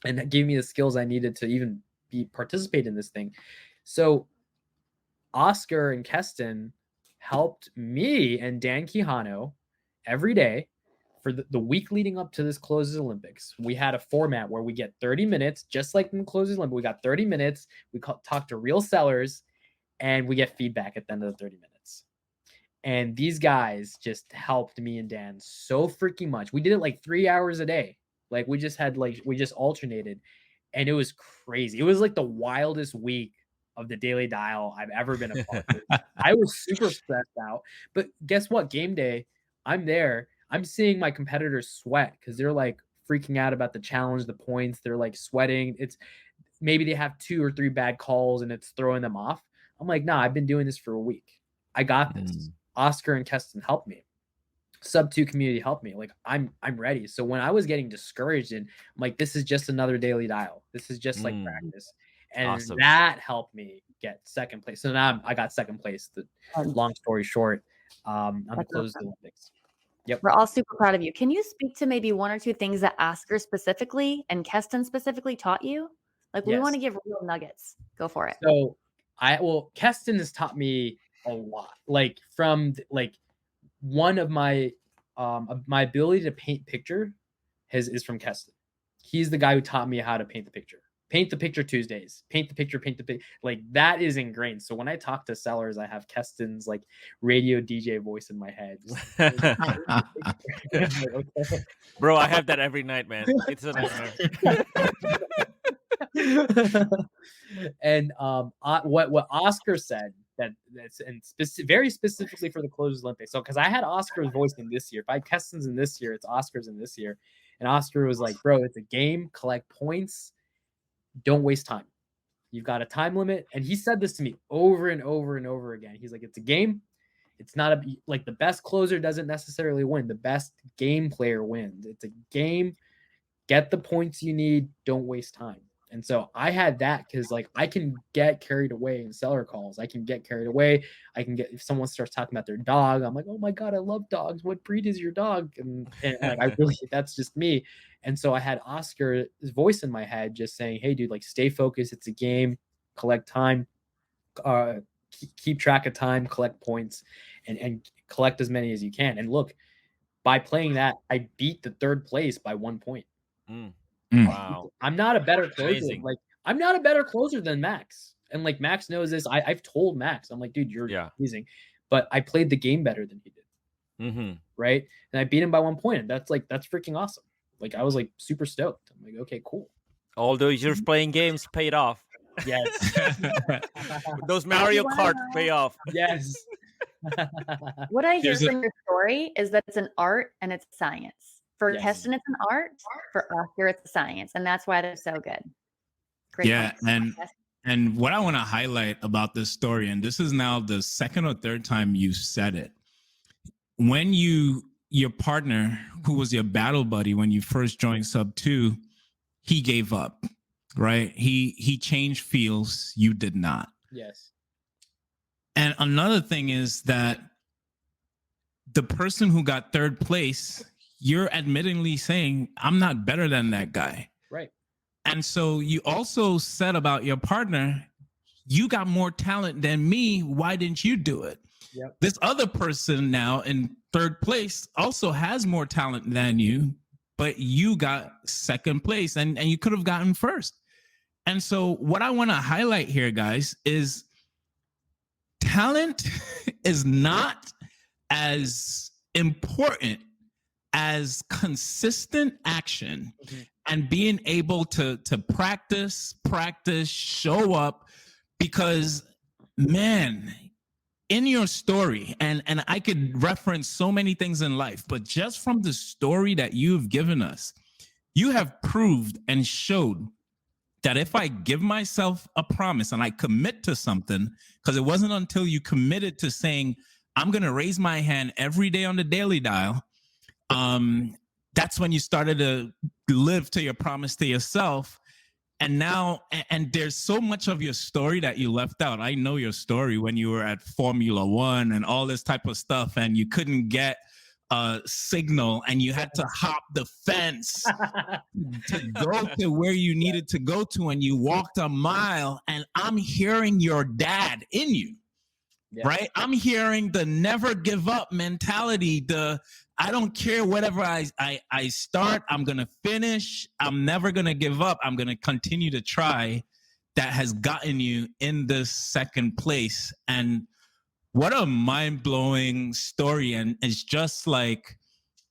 and that gave me the skills I needed to even participate in this thing. So Oscar and Keston helped me and Dan Quijano every day for the week leading up to this Closes Olympics. We had a format where we get 30 minutes, just like in the Closes Olympics. We got 30 minutes. We talk to real sellers, and we get feedback at the end of the 30 minutes. And these guys just helped me and Dan so freaking much. We did it like 3 hours a day. Like we just alternated, and it was crazy. It was like the wildest week of the Daily Dial I've ever been a part of. I was super stressed out. But guess what? Game day, I'm there. I'm seeing my competitors sweat because they're like freaking out about the challenge, the points. They're like sweating. It's maybe they have 2 or 3 bad calls and it's throwing them off. I'm like, nah, I've been doing this for a week. I got this. Oscar and Keston helped me. Sub 2 community helped me. Like I'm ready. So when I was getting discouraged, and I'm like, this is just another Daily Dial. This is just like practice. And awesome. That helped me get second place. So now I got second place. The long story short, on the Closed Olympics. Yep. We're all super proud of you. Can you speak to maybe 1 or 2 things that Oscar specifically and Keston specifically taught you? Like we want to give real nuggets. Go for it. So Keston has taught me a lot. Like from one of my ability to paint picture is from Keston. He's the guy who taught me how to paint the picture. Paint the picture Tuesdays. Paint the picture. Like that is ingrained. So when I talk to sellers, I have Keston's like radio DJ voice in my head. Bro, I have that every night, man. It's a nightmare. And what Oscar said that's very specifically for the Closed Olympics. So because I had Oscar's voice in this year. If I had Keston's in this year, it's Oscar's in this year. And Oscar was like, bro, it's a game, collect points. Don't waste time. You've got a time limit. And he said this to me over and over and over again. He's like, it's a game. It's not like the best closer doesn't necessarily win. The best game player wins. It's a game. Get the points you need. Don't waste time. And so I had that because like I can get carried away in seller calls. I can get carried away. I can get, if someone starts talking about their dog, I'm like, oh my God, I love dogs. What breed is your dog? And like, I really, that's just me. And so I had Oscar's voice in my head just saying, hey dude, like stay focused. It's a game, collect time, keep track of time, collect points and collect as many as you can. And look, by playing that, I beat the 3rd place by 1 point. Wow. I'm not a better closer. Amazing. Like I'm not a better closer than Max. And like Max knows this. I've told Max, I'm like, dude, you're amazing. But I played the game better than he did. Right. And I beat him by 1 point. And that's freaking awesome. Like I was like super stoked. I'm like, okay, cool. All those years playing games paid off. Yes. Those Mario Kart pay off. Yes. What I hear from your story is that it's an art and it's science. For Keston, it's an art. For Oscar, it's a science. And that's why they're so good. Great. Yeah. And what I want to highlight about this story, and this is now the 2nd or 3rd time you said it. When your partner, who was your battle buddy when you first joined Sub 2, he gave up, right? He changed fields. You did not. Yes. And another thing is that the person who got 3rd place, you're admittingly saying, I'm not better than that guy. Right. And so you also said about your partner, you got more talent than me. Why didn't you do it? Yep. This other person now in 3rd place also has more talent than you, but you got 2nd place and you could have gotten 1st. And so what I want to highlight here, guys, is talent is not as important as consistent action and being able to practice, show up, because man, in your story, and I could reference so many things in life, but just from the story that you've given us, you have proved and showed that if I give myself a promise and I commit to something, because it wasn't until you committed to saying, I'm going to raise my hand every day on the Daily Dial, that's when you started to live to your promise to yourself. And now, and there's so much of your story that you left out. I know your story when you were at Formula One and all this type of stuff, and you couldn't get a signal and you had to hop the fence to go to where you needed to go to, and you walked a mile. And I'm hearing your dad in you. Yeah. Right? I'm hearing the never give up mentality. The I don't care whatever I start, I'm going to finish. I'm never going to give up. I'm going to continue to try. That has gotten you in this second place. And what a mind-blowing story. And it's just like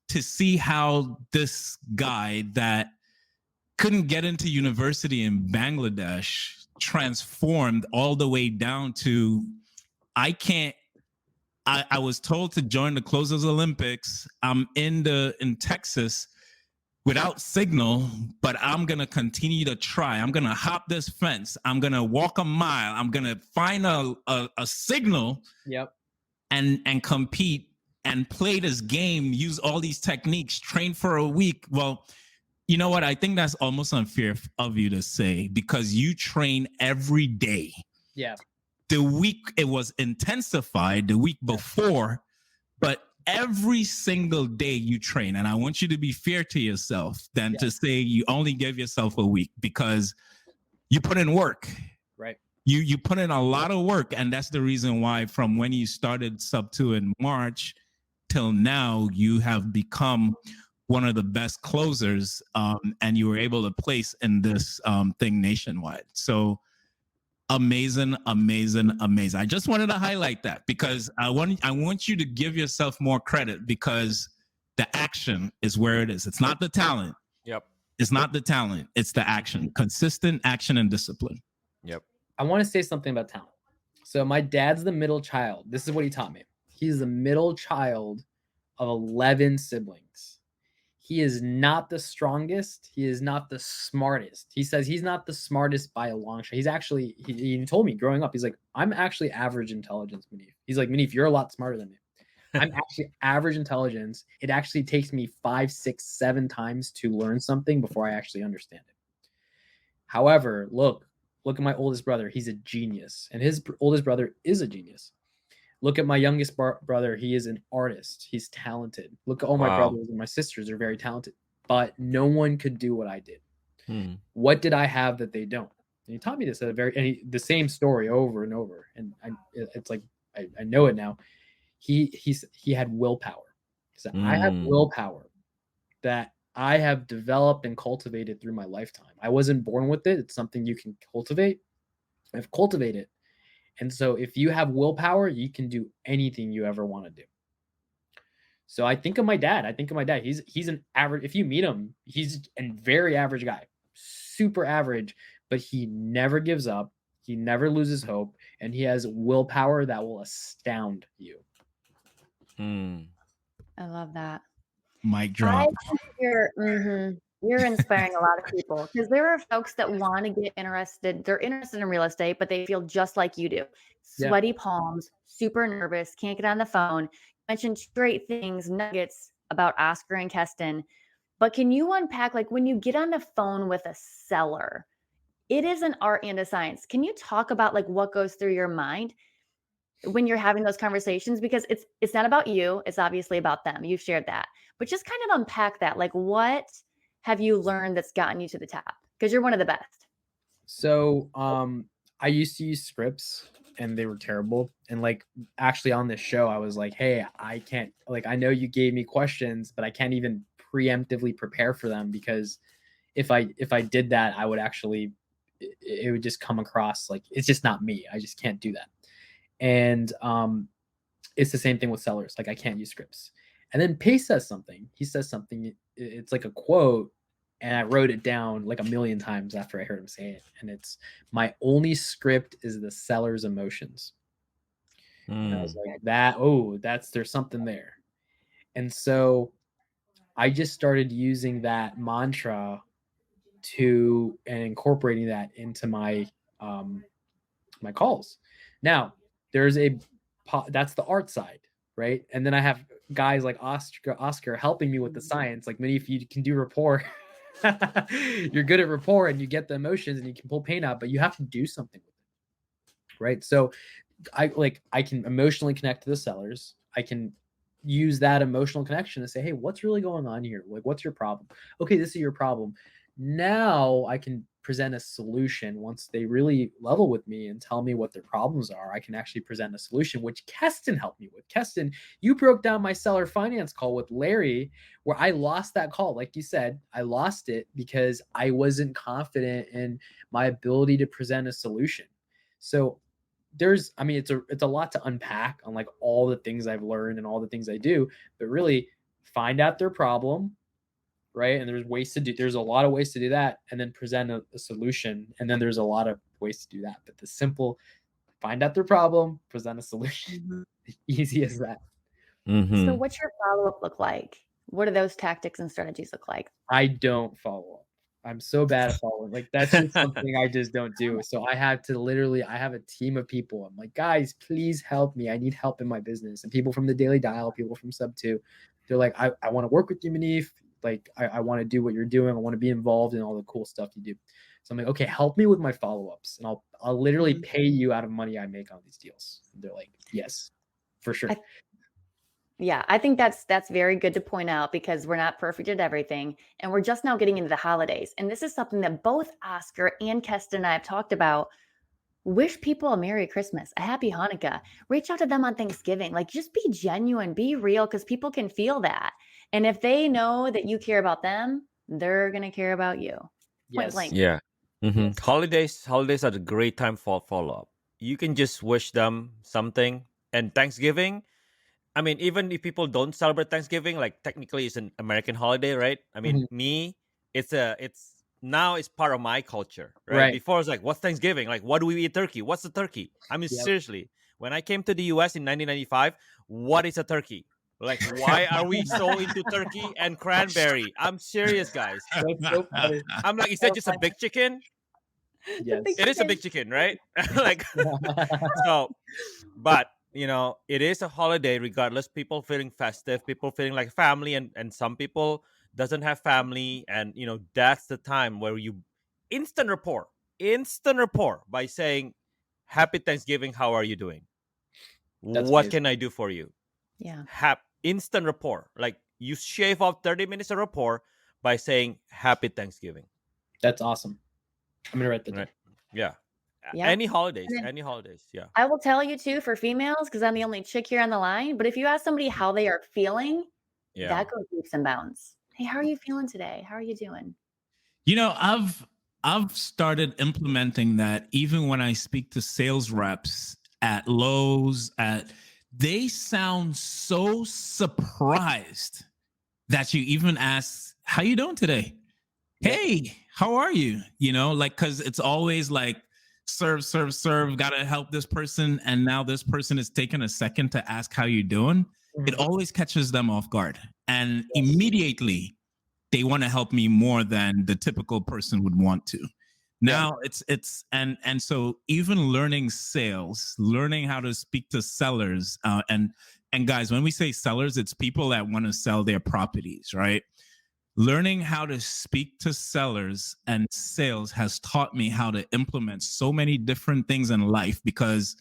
to see how this guy that couldn't get into university in Bangladesh transformed all the way down to I was told to join the Closers Olympics. I'm in Texas without signal, but I'm going to continue to try. I'm going to hop this fence. I'm going to walk a mile. I'm going to find a signal. Yep. And compete and play this game, use all these techniques, train for a week. Well, you know what? I think that's almost unfair of you to say, because you train every day. Yeah. The week it was intensified the week before, but every single day you train. And I want you to be fair to yourself than to say you only give yourself a week, because you put in work. Right. You put in a lot of work. And that's the reason why from when you started Sub 2 in March till now, you have become one of the best closers, and you were able to place in this thing nationwide. So amazing. I just wanted to highlight that because I want you to give yourself more credit, because the action is where it is. It's not the talent. Yep. It's not the talent. It's the action, consistent action and discipline. Yep. I want to say something about talent. So my dad's the middle child. This is what he taught me. He's the middle child of 11 siblings. He is not the strongest. He is not the smartest. He says he's not the smartest by a long shot. He's actually, he told me growing up, he's like, I'm actually average intelligence, Munif. He's like, Munif, you're a lot smarter than me. I'm actually average intelligence. It actually takes me 5, 6, 7 times to learn something before I actually understand it. However, look at my oldest brother. He's a genius. And his oldest brother is a genius. Look at my youngest brother. He is an artist. He's talented. Look at all my brothers and my sisters are very talented. But no one could do what I did. What did I have that they don't? And he taught me this at the same story over and over. And it's like I know it now. He had willpower. So I have willpower that I have developed and cultivated through my lifetime. I wasn't born with it. It's something you can cultivate. I've cultivated. And so if you have willpower, you can do anything you ever want to do. So I think of my dad. He's an average. If you meet him, he's a very average guy, super average, but he never gives up. He never loses hope. And he has willpower that will astound you. I love that. Mic drop. You're inspiring a lot of people, because there are folks that want to get interested. They're interested in real estate, but they feel just like you do. Sweaty palms, super nervous, can't get on the phone. You mentioned great things, nuggets about Oscar and Keston. But can you unpack, like when you get on the phone with a seller, it is an art and a science. Can you talk about like what goes through your mind when you're having those conversations? Because it's not about you. It's obviously about them. You've shared that. But just kind of unpack that. Like what have you learned that's gotten you to the top? Because you're one of the best. So I used to use scripts and they were terrible. And like actually on this show, I was like, hey, I can't, like, I know you gave me questions, but I can't even preemptively prepare for them, because if I did that, I would actually, it would just come across like, it's just not me. I just can't do that. And it's the same thing with sellers. Like I can't use scripts. And then Pace says something. He says something. It's like a quote. And I wrote it down like a million times after I heard him say it. And it's, my only script is the seller's emotions. And I was like, there's something there. And so I just started using that mantra and incorporating that into my my calls. Now that's the art side, right? And then I have guys like Oscar helping me with the science. Like, many, if you can do rapport, You're good at rapport and you get the emotions and you can pull pain out, but you have to do something with it, right? So I can emotionally connect to the sellers. I can use that emotional connection to say, hey, what's really going on here? Like, what's your problem? Okay, this is your problem. Now I can present a solution. Once they really level with me and tell me what their problems are, I can actually present a solution, which Keston helped me with. Keston, you broke down my seller finance call with Larry, where I lost that call. Like you said, I lost it because I wasn't confident in my ability to present a solution. So it's a lot to unpack on like all the things I've learned and all the things I do, but really find out their problem, right? And there's a lot of ways to do that, and then present a solution. And then there's a lot of ways to do that. But the simple, find out their problem, present a solution. Easy as that. So what's your follow-up look like? What do those tactics and strategies look like? I don't follow up. I'm so bad at following. Like, that's just something I just don't do. So I have a team of people. I'm like, guys, please help me. I need help in my business. And people from the Daily Dial, people from Sub 2, they're like, I want to work with you, Munif. Like, I want to do what you're doing. I want to be involved in all the cool stuff you do. So I'm like, okay, help me with my follow-ups, and I'll literally pay you out of money I make on these deals. And they're like, yes, for sure. I think that's very good to point out, because we're not perfect at everything, and we're just now getting into the holidays. And this is something that both Oscar and Keston and I have talked about. Wish people a Merry Christmas, a Happy Hanukkah. Reach out to them on Thanksgiving. Like, just be genuine, be real, because people can feel that. And if they know that you care about them, they're going to care about you. Point blank. Yeah. Yes. Holidays are a great time for follow-up. You can just wish them something. And Thanksgiving, I mean, even if people don't celebrate Thanksgiving, like technically it's an American holiday, right? I mean, me, it's now it's part of my culture, right? Before it's like, what's Thanksgiving? Like, what do we eat turkey? What's a turkey? I mean, seriously, when I came to the US in 1995, what is a turkey? Like, why are we so into turkey and cranberry? I'm serious, guys. That's so funny. I'm like, is that just a big chicken? Yes. It is a big chicken, right? Like, so, but it is a holiday regardless. People feeling festive, people feeling like family, and some people doesn't have family, and that's the time where you instant rapport by saying, happy Thanksgiving, how are you doing? That's what amazing. can I do for you? Yeah. Instant rapport. Like, you shave off 30 minutes of rapport by saying happy Thanksgiving. That's awesome. I'm gonna write that down. Right. Yeah. Yeah. Any holidays. Yeah. I will tell you too, for females, because I'm the only chick here on the line, but if you ask somebody how they are feeling, that goes leaps and bounds. Hey, how are you feeling today? How are you doing? I've started implementing that even when I speak to sales reps at Lowe's, they sound so surprised that you even ask, how you doing today? Hey, how are you? Like, because it's always like, serve, gotta help this person, and now this person is taking a second to ask how you doing. It always catches them off guard, and immediately they want to help me more than the typical person would want to. Now and so even learning sales, learning how to speak to sellers, and guys, when we say sellers, it's people that want to sell their properties, right? Learning how to speak to sellers and sales has taught me how to implement so many different things in life, because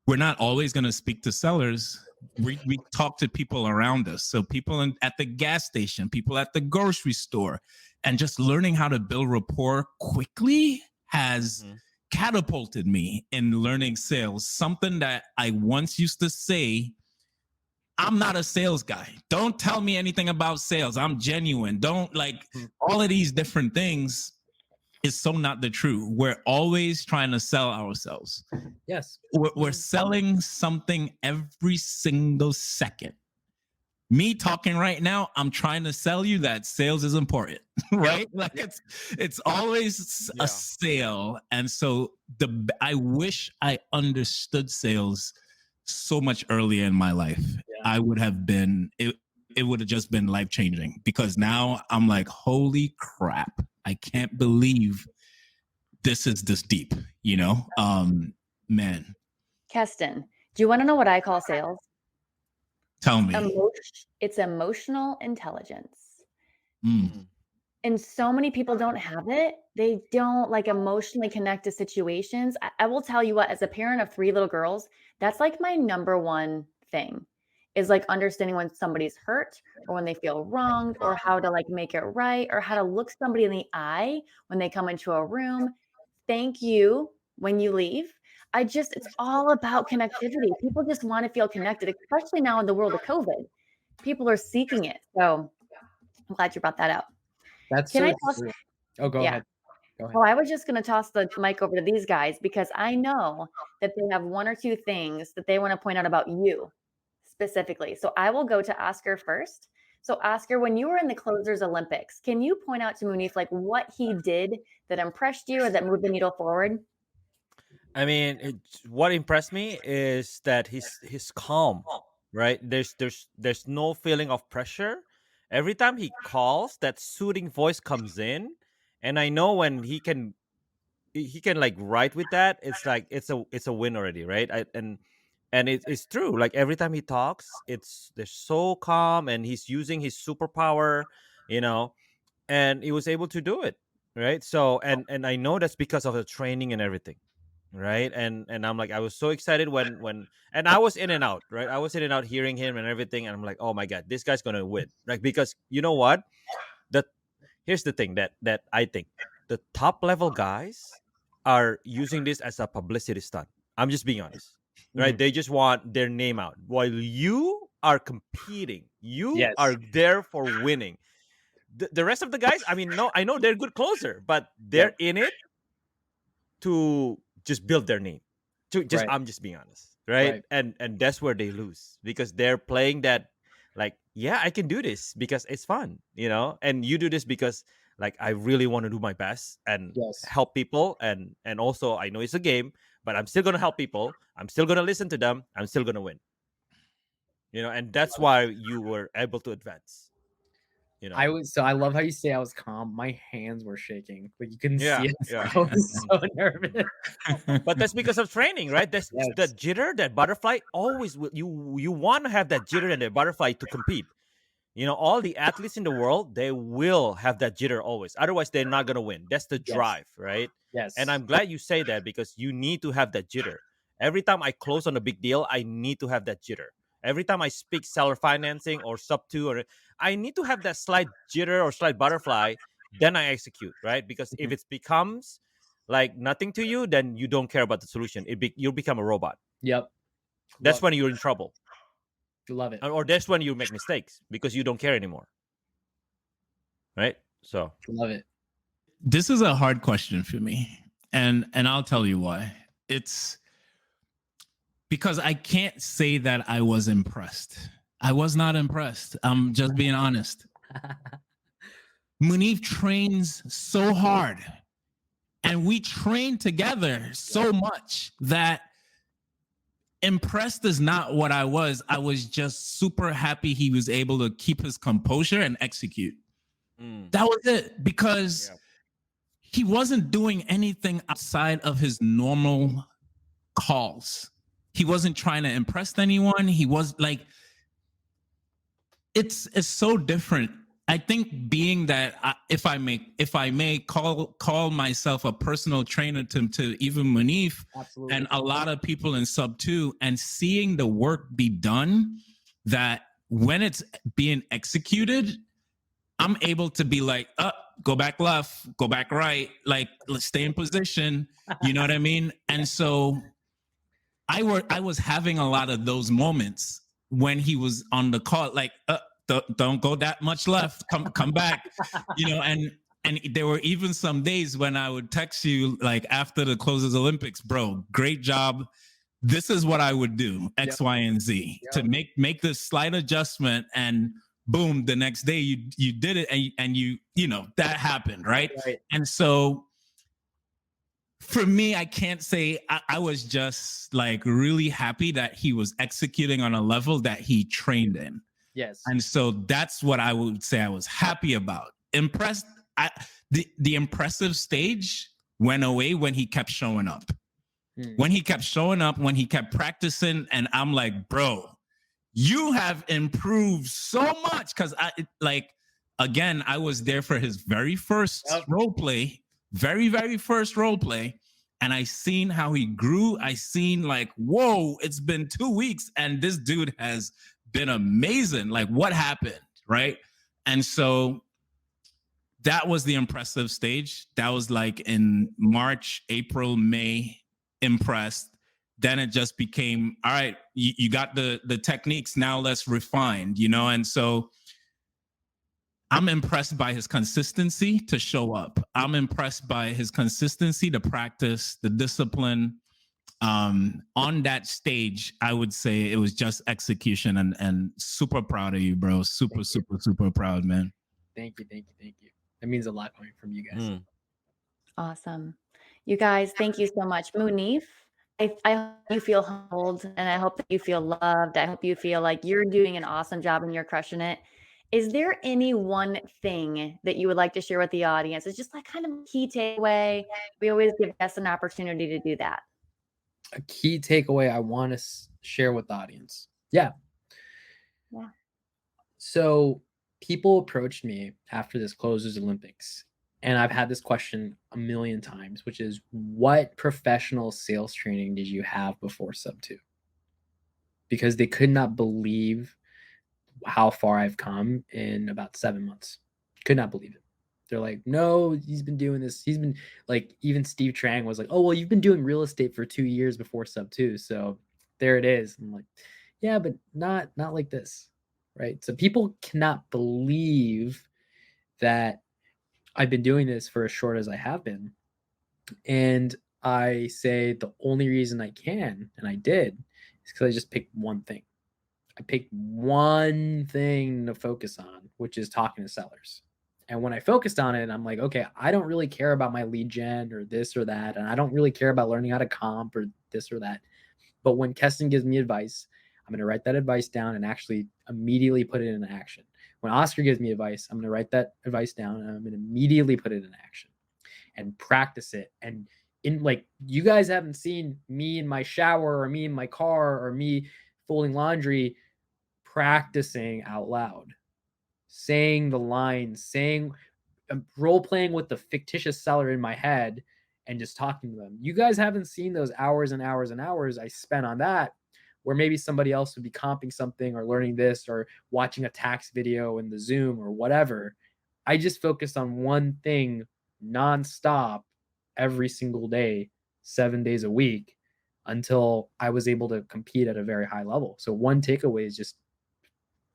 we're not always going to speak to sellers. We talk to people around us. So people at the gas station, people at the grocery store, and just learning how to build rapport quickly has catapulted me in learning sales. Something that I once used to say, I'm not a sales guy. Don't tell me anything about sales. I'm genuine. Don't all of these different things is so not the truth. We're always trying to sell ourselves. Yes. We're selling something every single second. Me talking right now, I'm trying to sell you that sales is important, right? Like it's always a sale. And so I wish I understood sales so much earlier in my life. I would have been, it would have just been life-changing, because now I'm like, holy crap, I can't believe this is this deep, man. Keston, do you want to know what I call sales? Tell me. It's emotional intelligence. And so many people don't have it. They don't like emotionally connect to situations. I will tell you what, as a parent of 3 little girls, that's like my number one thing is like understanding when somebody's hurt or when they feel wronged or how to like make it right or how to look somebody in the eye when they come into a room. Thank you when you leave. It's all about connectivity. People just want to feel connected, especially now in the world of COVID. People are seeking it. So I'm glad you brought that up. That's Can so I toss true. Oh, go Yeah. ahead. Go ahead. Oh, I was just gonna toss the mic over to these guys because I know that they have 1 or 2 things that they wanna point out about you specifically. So I will go to Oscar first. So Oscar, when you were in the Closers Olympics, can you point out to Munif like what he did that impressed you or that moved the needle forward? I mean, what impressed me is that he's calm, right? There's no feeling of pressure. Every time he calls, that soothing voice comes in, and I know when he can like write with that. It's like it's a win already, right? And it's true. Like every time he talks, they're so calm, and he's using his superpower, you know, and he was able to do it, right? So and I know that's because of the training and everything, right? And I'm like, I was so excited when and I was in and out, right? I was in and out hearing him and everything, and I'm like, oh my god, this guy's gonna win, like, because you know what, the here's the thing that I think the top level guys are using this as a publicity stunt. I'm just being honest, right? Mhm. They just want their name out while you are competing, you Yes. are there for winning. The rest of the guys, I mean, no, I know they're good closer, but they're Yep. in it to just build their name. To just, Right. I'm just being honest, right? Right. And that's where they lose because they're playing that, like, yeah, I can do this because it's fun, and you do this because like I really want to do my best and Yes. help people, and also I know it's a game, but I'm still gonna help people. I'm still gonna listen to them. I'm still gonna win. And that's why you were able to advance. I love how you say I was calm. My hands were shaking. Like you couldn't see Yeah, it. yeah. I was so nervous. But that's because of training, right? That's Yes. that jitter, that butterfly. Always you want to have that jitter and that butterfly to compete. All the athletes in the world, they will have that jitter always. Otherwise, they're not gonna win. That's the Yes. drive, right? And Yes. I'm glad you say that because you need to have that jitter. Every time I close on a big deal, I need to have that jitter. Every time I speak seller financing or sub two, or I need to have that slight jitter or slight butterfly. Then I execute, right? Because if Mhm. it becomes like nothing to you, then you don't care about the solution. You'll become a robot. Yep. That's Love, when you're in trouble, love it. or that's when you make mistakes because you don't care anymore, right? So Love it. This is a hard question for me, and I'll tell you why. It's because I can't say that I was impressed. I was not impressed. I'm just being honest. Munif trains so hard, and we train together so much that impressed is not what I was. I was just super happy he was able to keep his composure and execute. That was it, because he wasn't doing anything outside of his normal calls. He wasn't trying to impress anyone. He was like, it's so different. I think being that if I may call myself a personal trainer to even Munif Absolutely. and a lot of people in sub 2, and seeing the work be done, that when it's being executed, I'm able to be like, go back left, go back right, like let's stay in position. You know what I mean? And so I was having a lot of those moments when he was on the call, like, don't go that much left, come back, and there were even some days when I would text you like after the Closers Olympics, bro, great job. This is what I would do, X, Y, and Z to make this slight adjustment, and boom, the next day you did it, and you that happened, right? And so for me, I can't say I was just like really happy that he was executing on a level that he trained in. Yes. And so that's what I would say I was happy about. Impressed. The impressive stage went away when he kept showing up. When he kept showing up, when he kept practicing, and I'm like, bro, you have improved so much, because again, I was there for his very first role play, very first role play. And I seen how he grew. I seen like, whoa, it's been 2 weeks and this dude has been amazing. Like, what happened? Right. And so that was the impressive stage. That was like in March, April, May, impressed. Then it just became, all right, you got the techniques. Now let's refine, you know? And so I'm impressed by his consistency to show up. I'm impressed by his consistency to practice, the discipline. On that stage, I would say it was just execution, and super proud of you, bro. Super proud, man. Thank you. That means a lot coming from you guys. Awesome. You guys, thank you so much. Munif, I hope you feel humbled, and I hope that you feel loved. I hope you feel like you're doing an awesome job and you're crushing it. Is there any one thing that you would like to share with the audience? It's just like kind of a key takeaway. We always give guests an opportunity to do that. A key takeaway I want to share with the audience. Yeah. So people approached me after this closes Olympics, and I've had this question a million times, which is, what professional sales training did you have before sub 2? Because they could not believe how far I've come in about 7 months. Could not believe it. They're like, no, he's been doing this. He's been like, even Steve Trang was like, oh, well, you've been doing real estate for 2 years before sub 2. So there it is. I'm like, yeah, but not like this. Right. So people cannot believe that I've been doing this for as short as I have been. And I say the only reason I can, and I did, is because I just picked one thing. I picked one thing to focus on, which is talking to sellers. And when I focused on it, I'm like, okay, I don't really care about my lead gen or this or that. And I don't really care about learning how to comp or this or that. But when Keston gives me advice, I'm going to write that advice down and actually immediately put it into action. When Oscar gives me advice, I'm going to write that advice down and I'm going to immediately put it in action and practice it. And in like, you guys haven't seen me in my shower or me in my car or me folding laundry practicing out loud, saying the lines, saying, role playing with the fictitious seller in my head and just talking to them. You guys haven't seen those hours and hours and hours I spent on that, where maybe somebody else would be comping something or learning this or watching a tax video in the Zoom or whatever. I just focused on one thing nonstop every single day, 7 days a week, until I was able to compete at a very high level. So one takeaway is just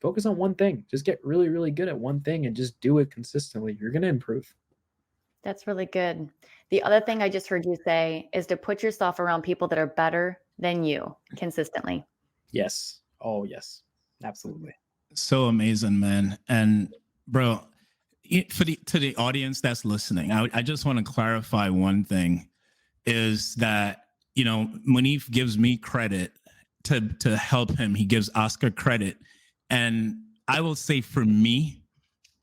focus on one thing. Just get really, really good at one thing and just do it consistently. You're going to improve. That's really good. The other thing I just heard you say is to put yourself around people that are better than you consistently. Yes. Oh, yes. Absolutely. So amazing, man. And bro, to the audience that's listening, I just want to clarify one thing, is that, you know, Munif gives me credit to help him. He gives Oscar credit. And I will say, for me,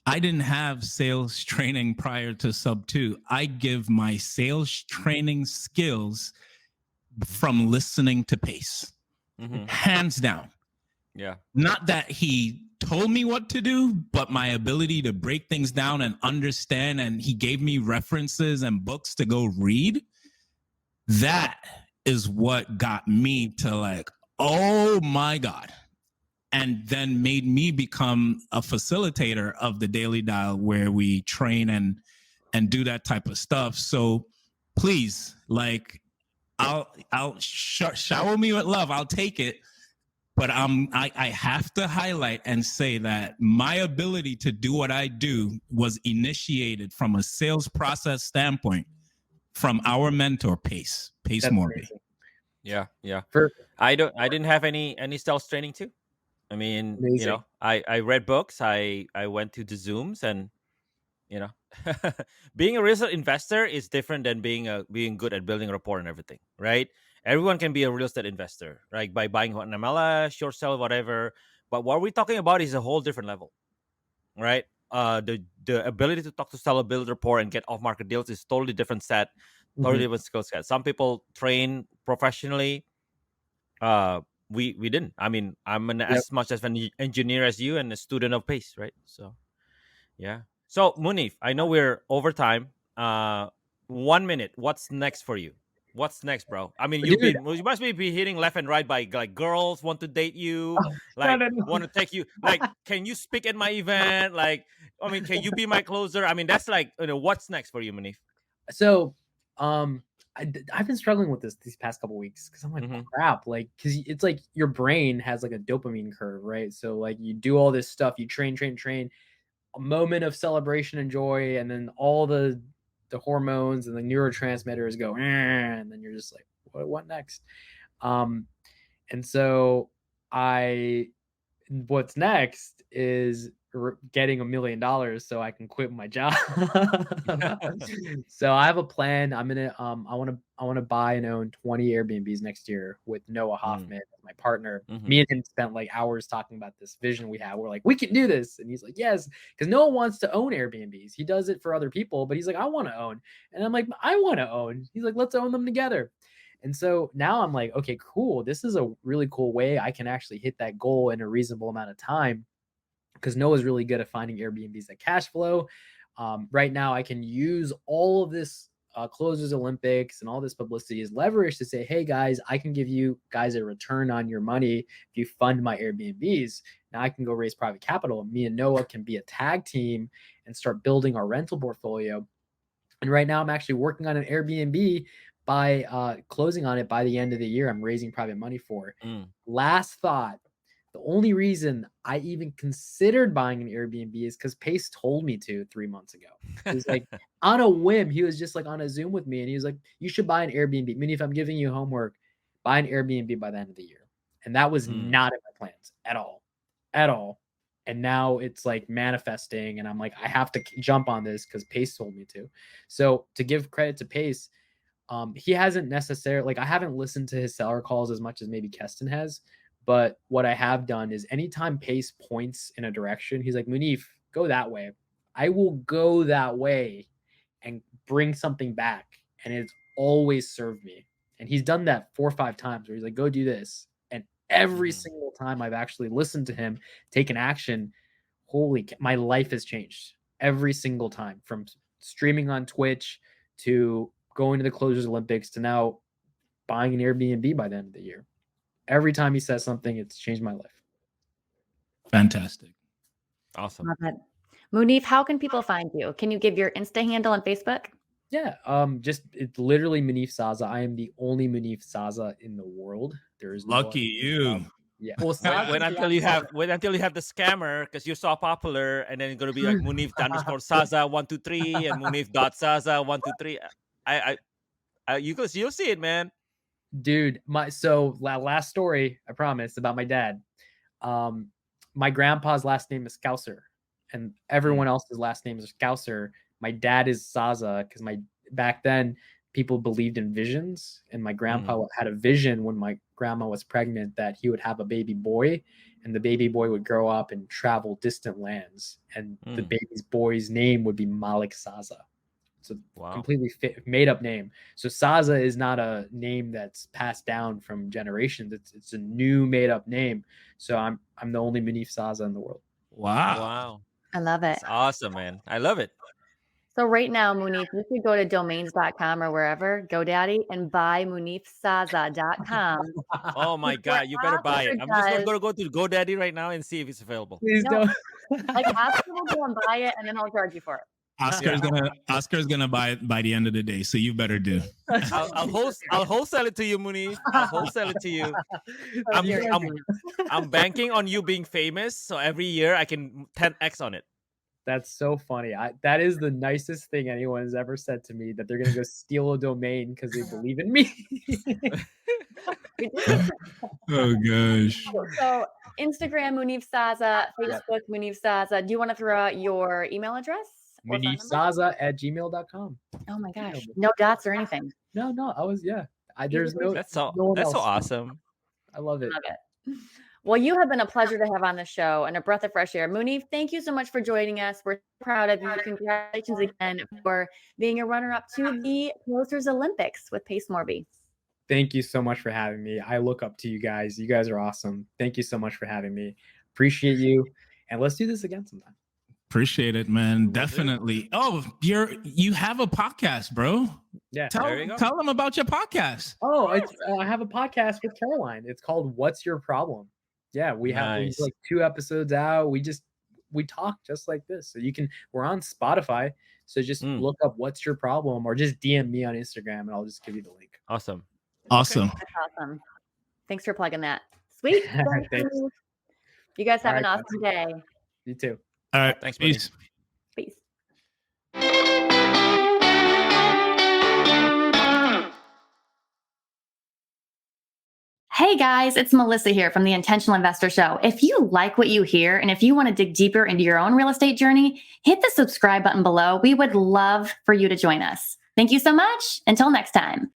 I didn't have sales training prior to sub 2. I give my sales training skills from listening to Pace. Hands down. Yeah. Not that he told me what to do, but my ability to break things down and understand, and he gave me references and books to go read. That is what got me to like, oh my God. And then made me become a facilitator of the Daily Dial, where we train and do that type of stuff. So please, like, I'll shower me with love. I'll take it. But I have to highlight and say that my ability to do what I do was initiated from a sales process standpoint from our mentor, Pace Morby. Yeah. I didn't have any sales training too. I mean, Amazing. You know, I read books, I went to the Zooms, and you know, being a real estate investor is different than being good at building rapport and everything, right? Everyone can be a real estate investor, right? By buying an MLS, short sell, whatever. But what we're talking about is a whole different level, right? The ability to talk to seller, build rapport, and get off market deals is totally different set, totally different skill set. Some people train professionally. We didn't. I mean, I'm as much as an engineer as you and a student of Pace, right? So Yeah. So Munif, I know we're over time. 1 minute. What's next for you? What's next, bro? I mean, Dude, you must be hitting left and right by like girls want to date you, no, like no, no. want to take you. Like, can you speak at my event? Like, I mean, can you be my closer? I mean, that's like, what's next for you, Munif? So, I've been struggling with this these past couple weeks because I'm like, Mhm. crap, like, because it's like your brain has like a dopamine curve, right? So, like, you do all this stuff, you train, a moment of celebration and joy, and then all the hormones and the neurotransmitters go, and then you're just like, what next? Um, and so what's next is getting $1 million so I can quit my job. So I have a plan. I'm gonna I want to buy and own 20 Airbnbs next year with Noah Hoffman, my partner. Mhm. Me and him spent like hours talking about this vision we have. We're like, we can do this, and he's like, yes, because Noah wants to own Airbnbs. He does it for other people, but he's like, I want to own, and I'm like, I want to own. He's like, let's own them together. And so now I'm like, okay, cool. This is a really cool way I can actually hit that goal in a reasonable amount of time, because Noah's really good at finding Airbnbs that cash flow. Right now, I can use all of this Closers Olympics and all this publicity as leverage to say, hey guys, I can give you guys a return on your money if you fund my Airbnbs. Now I can go raise private capital. Me and Noah can be a tag team and start building our rental portfolio. And right now, I'm actually working on an Airbnb by closing on it by the end of the year. I'm raising private money for. Last thought. The only reason I even considered buying an Airbnb is because Pace told me to 3 months ago. He was like, on a whim, he was just like on a Zoom with me, and he was like, you should buy an Airbnb. I mean, if I'm giving you homework, buy an Airbnb by the end of the year. And that was not in my plans at all. At all. And now it's like manifesting, and I'm like, I have to jump on this because Pace told me to. So to give credit to Pace, he hasn't necessarily, like, I haven't listened to his seller calls as much as maybe Keston has. But what I have done is anytime Pace points in a direction, he's like, Munif, go that way. I will go that way and bring something back. And it's always served me. And he's done that 4 or 5 times where he's like, go do this. And every single time I've actually listened to him, taken action, my life has changed every single time, from streaming on Twitch to going to the Closers Olympics to now buying an Airbnb by the end of the year. Every time he says something, it's changed my life. Fantastic. Awesome. Love it. Munif, how can people find you? Can you give your Insta handle on Facebook? Yeah, just it's literally Munif Saza. I am the only Munif Saza in the world. There is Lucky you. Yeah. Well, Wait until you have the scammer, because you're so popular, and then it's gonna be like Munif _ Saza 123 and Munif.Saza 123. You'll see it, man. Dude, last story, I promise, about my dad. My grandpa's last name is Scouser, and everyone else's last name is Scouser. My dad is Saza because back then people believed in visions, and my grandpa had a vision when my grandma was pregnant that he would have a baby boy, and the baby boy would grow up and travel distant lands, and the baby's boy's name would be Malik Saza. It's a completely made up name. So Saza is not a name that's passed down from generations. It's a new made up name. So I'm the only Munif Saza in the world. Wow. I love it. That's awesome, man. I love it. So right now, Munif, you could go to domains.com or wherever, GoDaddy, and buy munifsaza.com. Oh my God, you better buy it. I'm just going to go to GoDaddy right now and see if it's available. Please don't. Like, have people go and buy it, and then I'll charge you for it. Oscar's gonna buy it by the end of the day, so you better do. I'll wholesale it to you, Munif. I'll wholesale it to you. I'm banking on you being famous, so every year I can 10x on it. That's so funny. That is the nicest thing anyone has ever said to me, that they're gonna go steal a domain because they believe in me. Oh gosh. So Instagram, Munif Saza, Facebook, Munif Saza. Do you want to throw out your email address? Munifsaza@gmail.com. Oh my gosh. No dots or anything. No, there's no. That's so else. awesome. I love it. Love it. Well, you have been a pleasure to have on the show and a breath of fresh air. Munif, thank you so much for joining us. We're proud of you. Congratulations again for being a runner-up to the Closers Olympics with Pace Morby. Thank you so much for having me. I look up to you guys. You guys are awesome. Thank you so much for having me. Appreciate you. And let's do this again sometime. Appreciate it, man. Will do. Definitely. Oh, you have a podcast, bro. Yeah. There you go. Tell them about your podcast. Oh, I have a podcast with Caroline. It's called "What's Your Problem." Yeah, we have Nice. like 2 episodes out. We talk just like this. So we're on Spotify. So just look up "What's Your Problem" or just DM me on Instagram and I'll just give you the link. Awesome. Awesome. That's awesome. Thanks for plugging that. Sweet. Thank Thanks. you. You guys have All an right, awesome day. You too. All right. Thanks, buddy. Peace. Peace. Hey guys, it's Melissa here from the Intentional Investor Show. If you like what you hear and if you want to dig deeper into your own real estate journey, hit the subscribe button below. We would love for you to join us. Thank you so much. Until next time.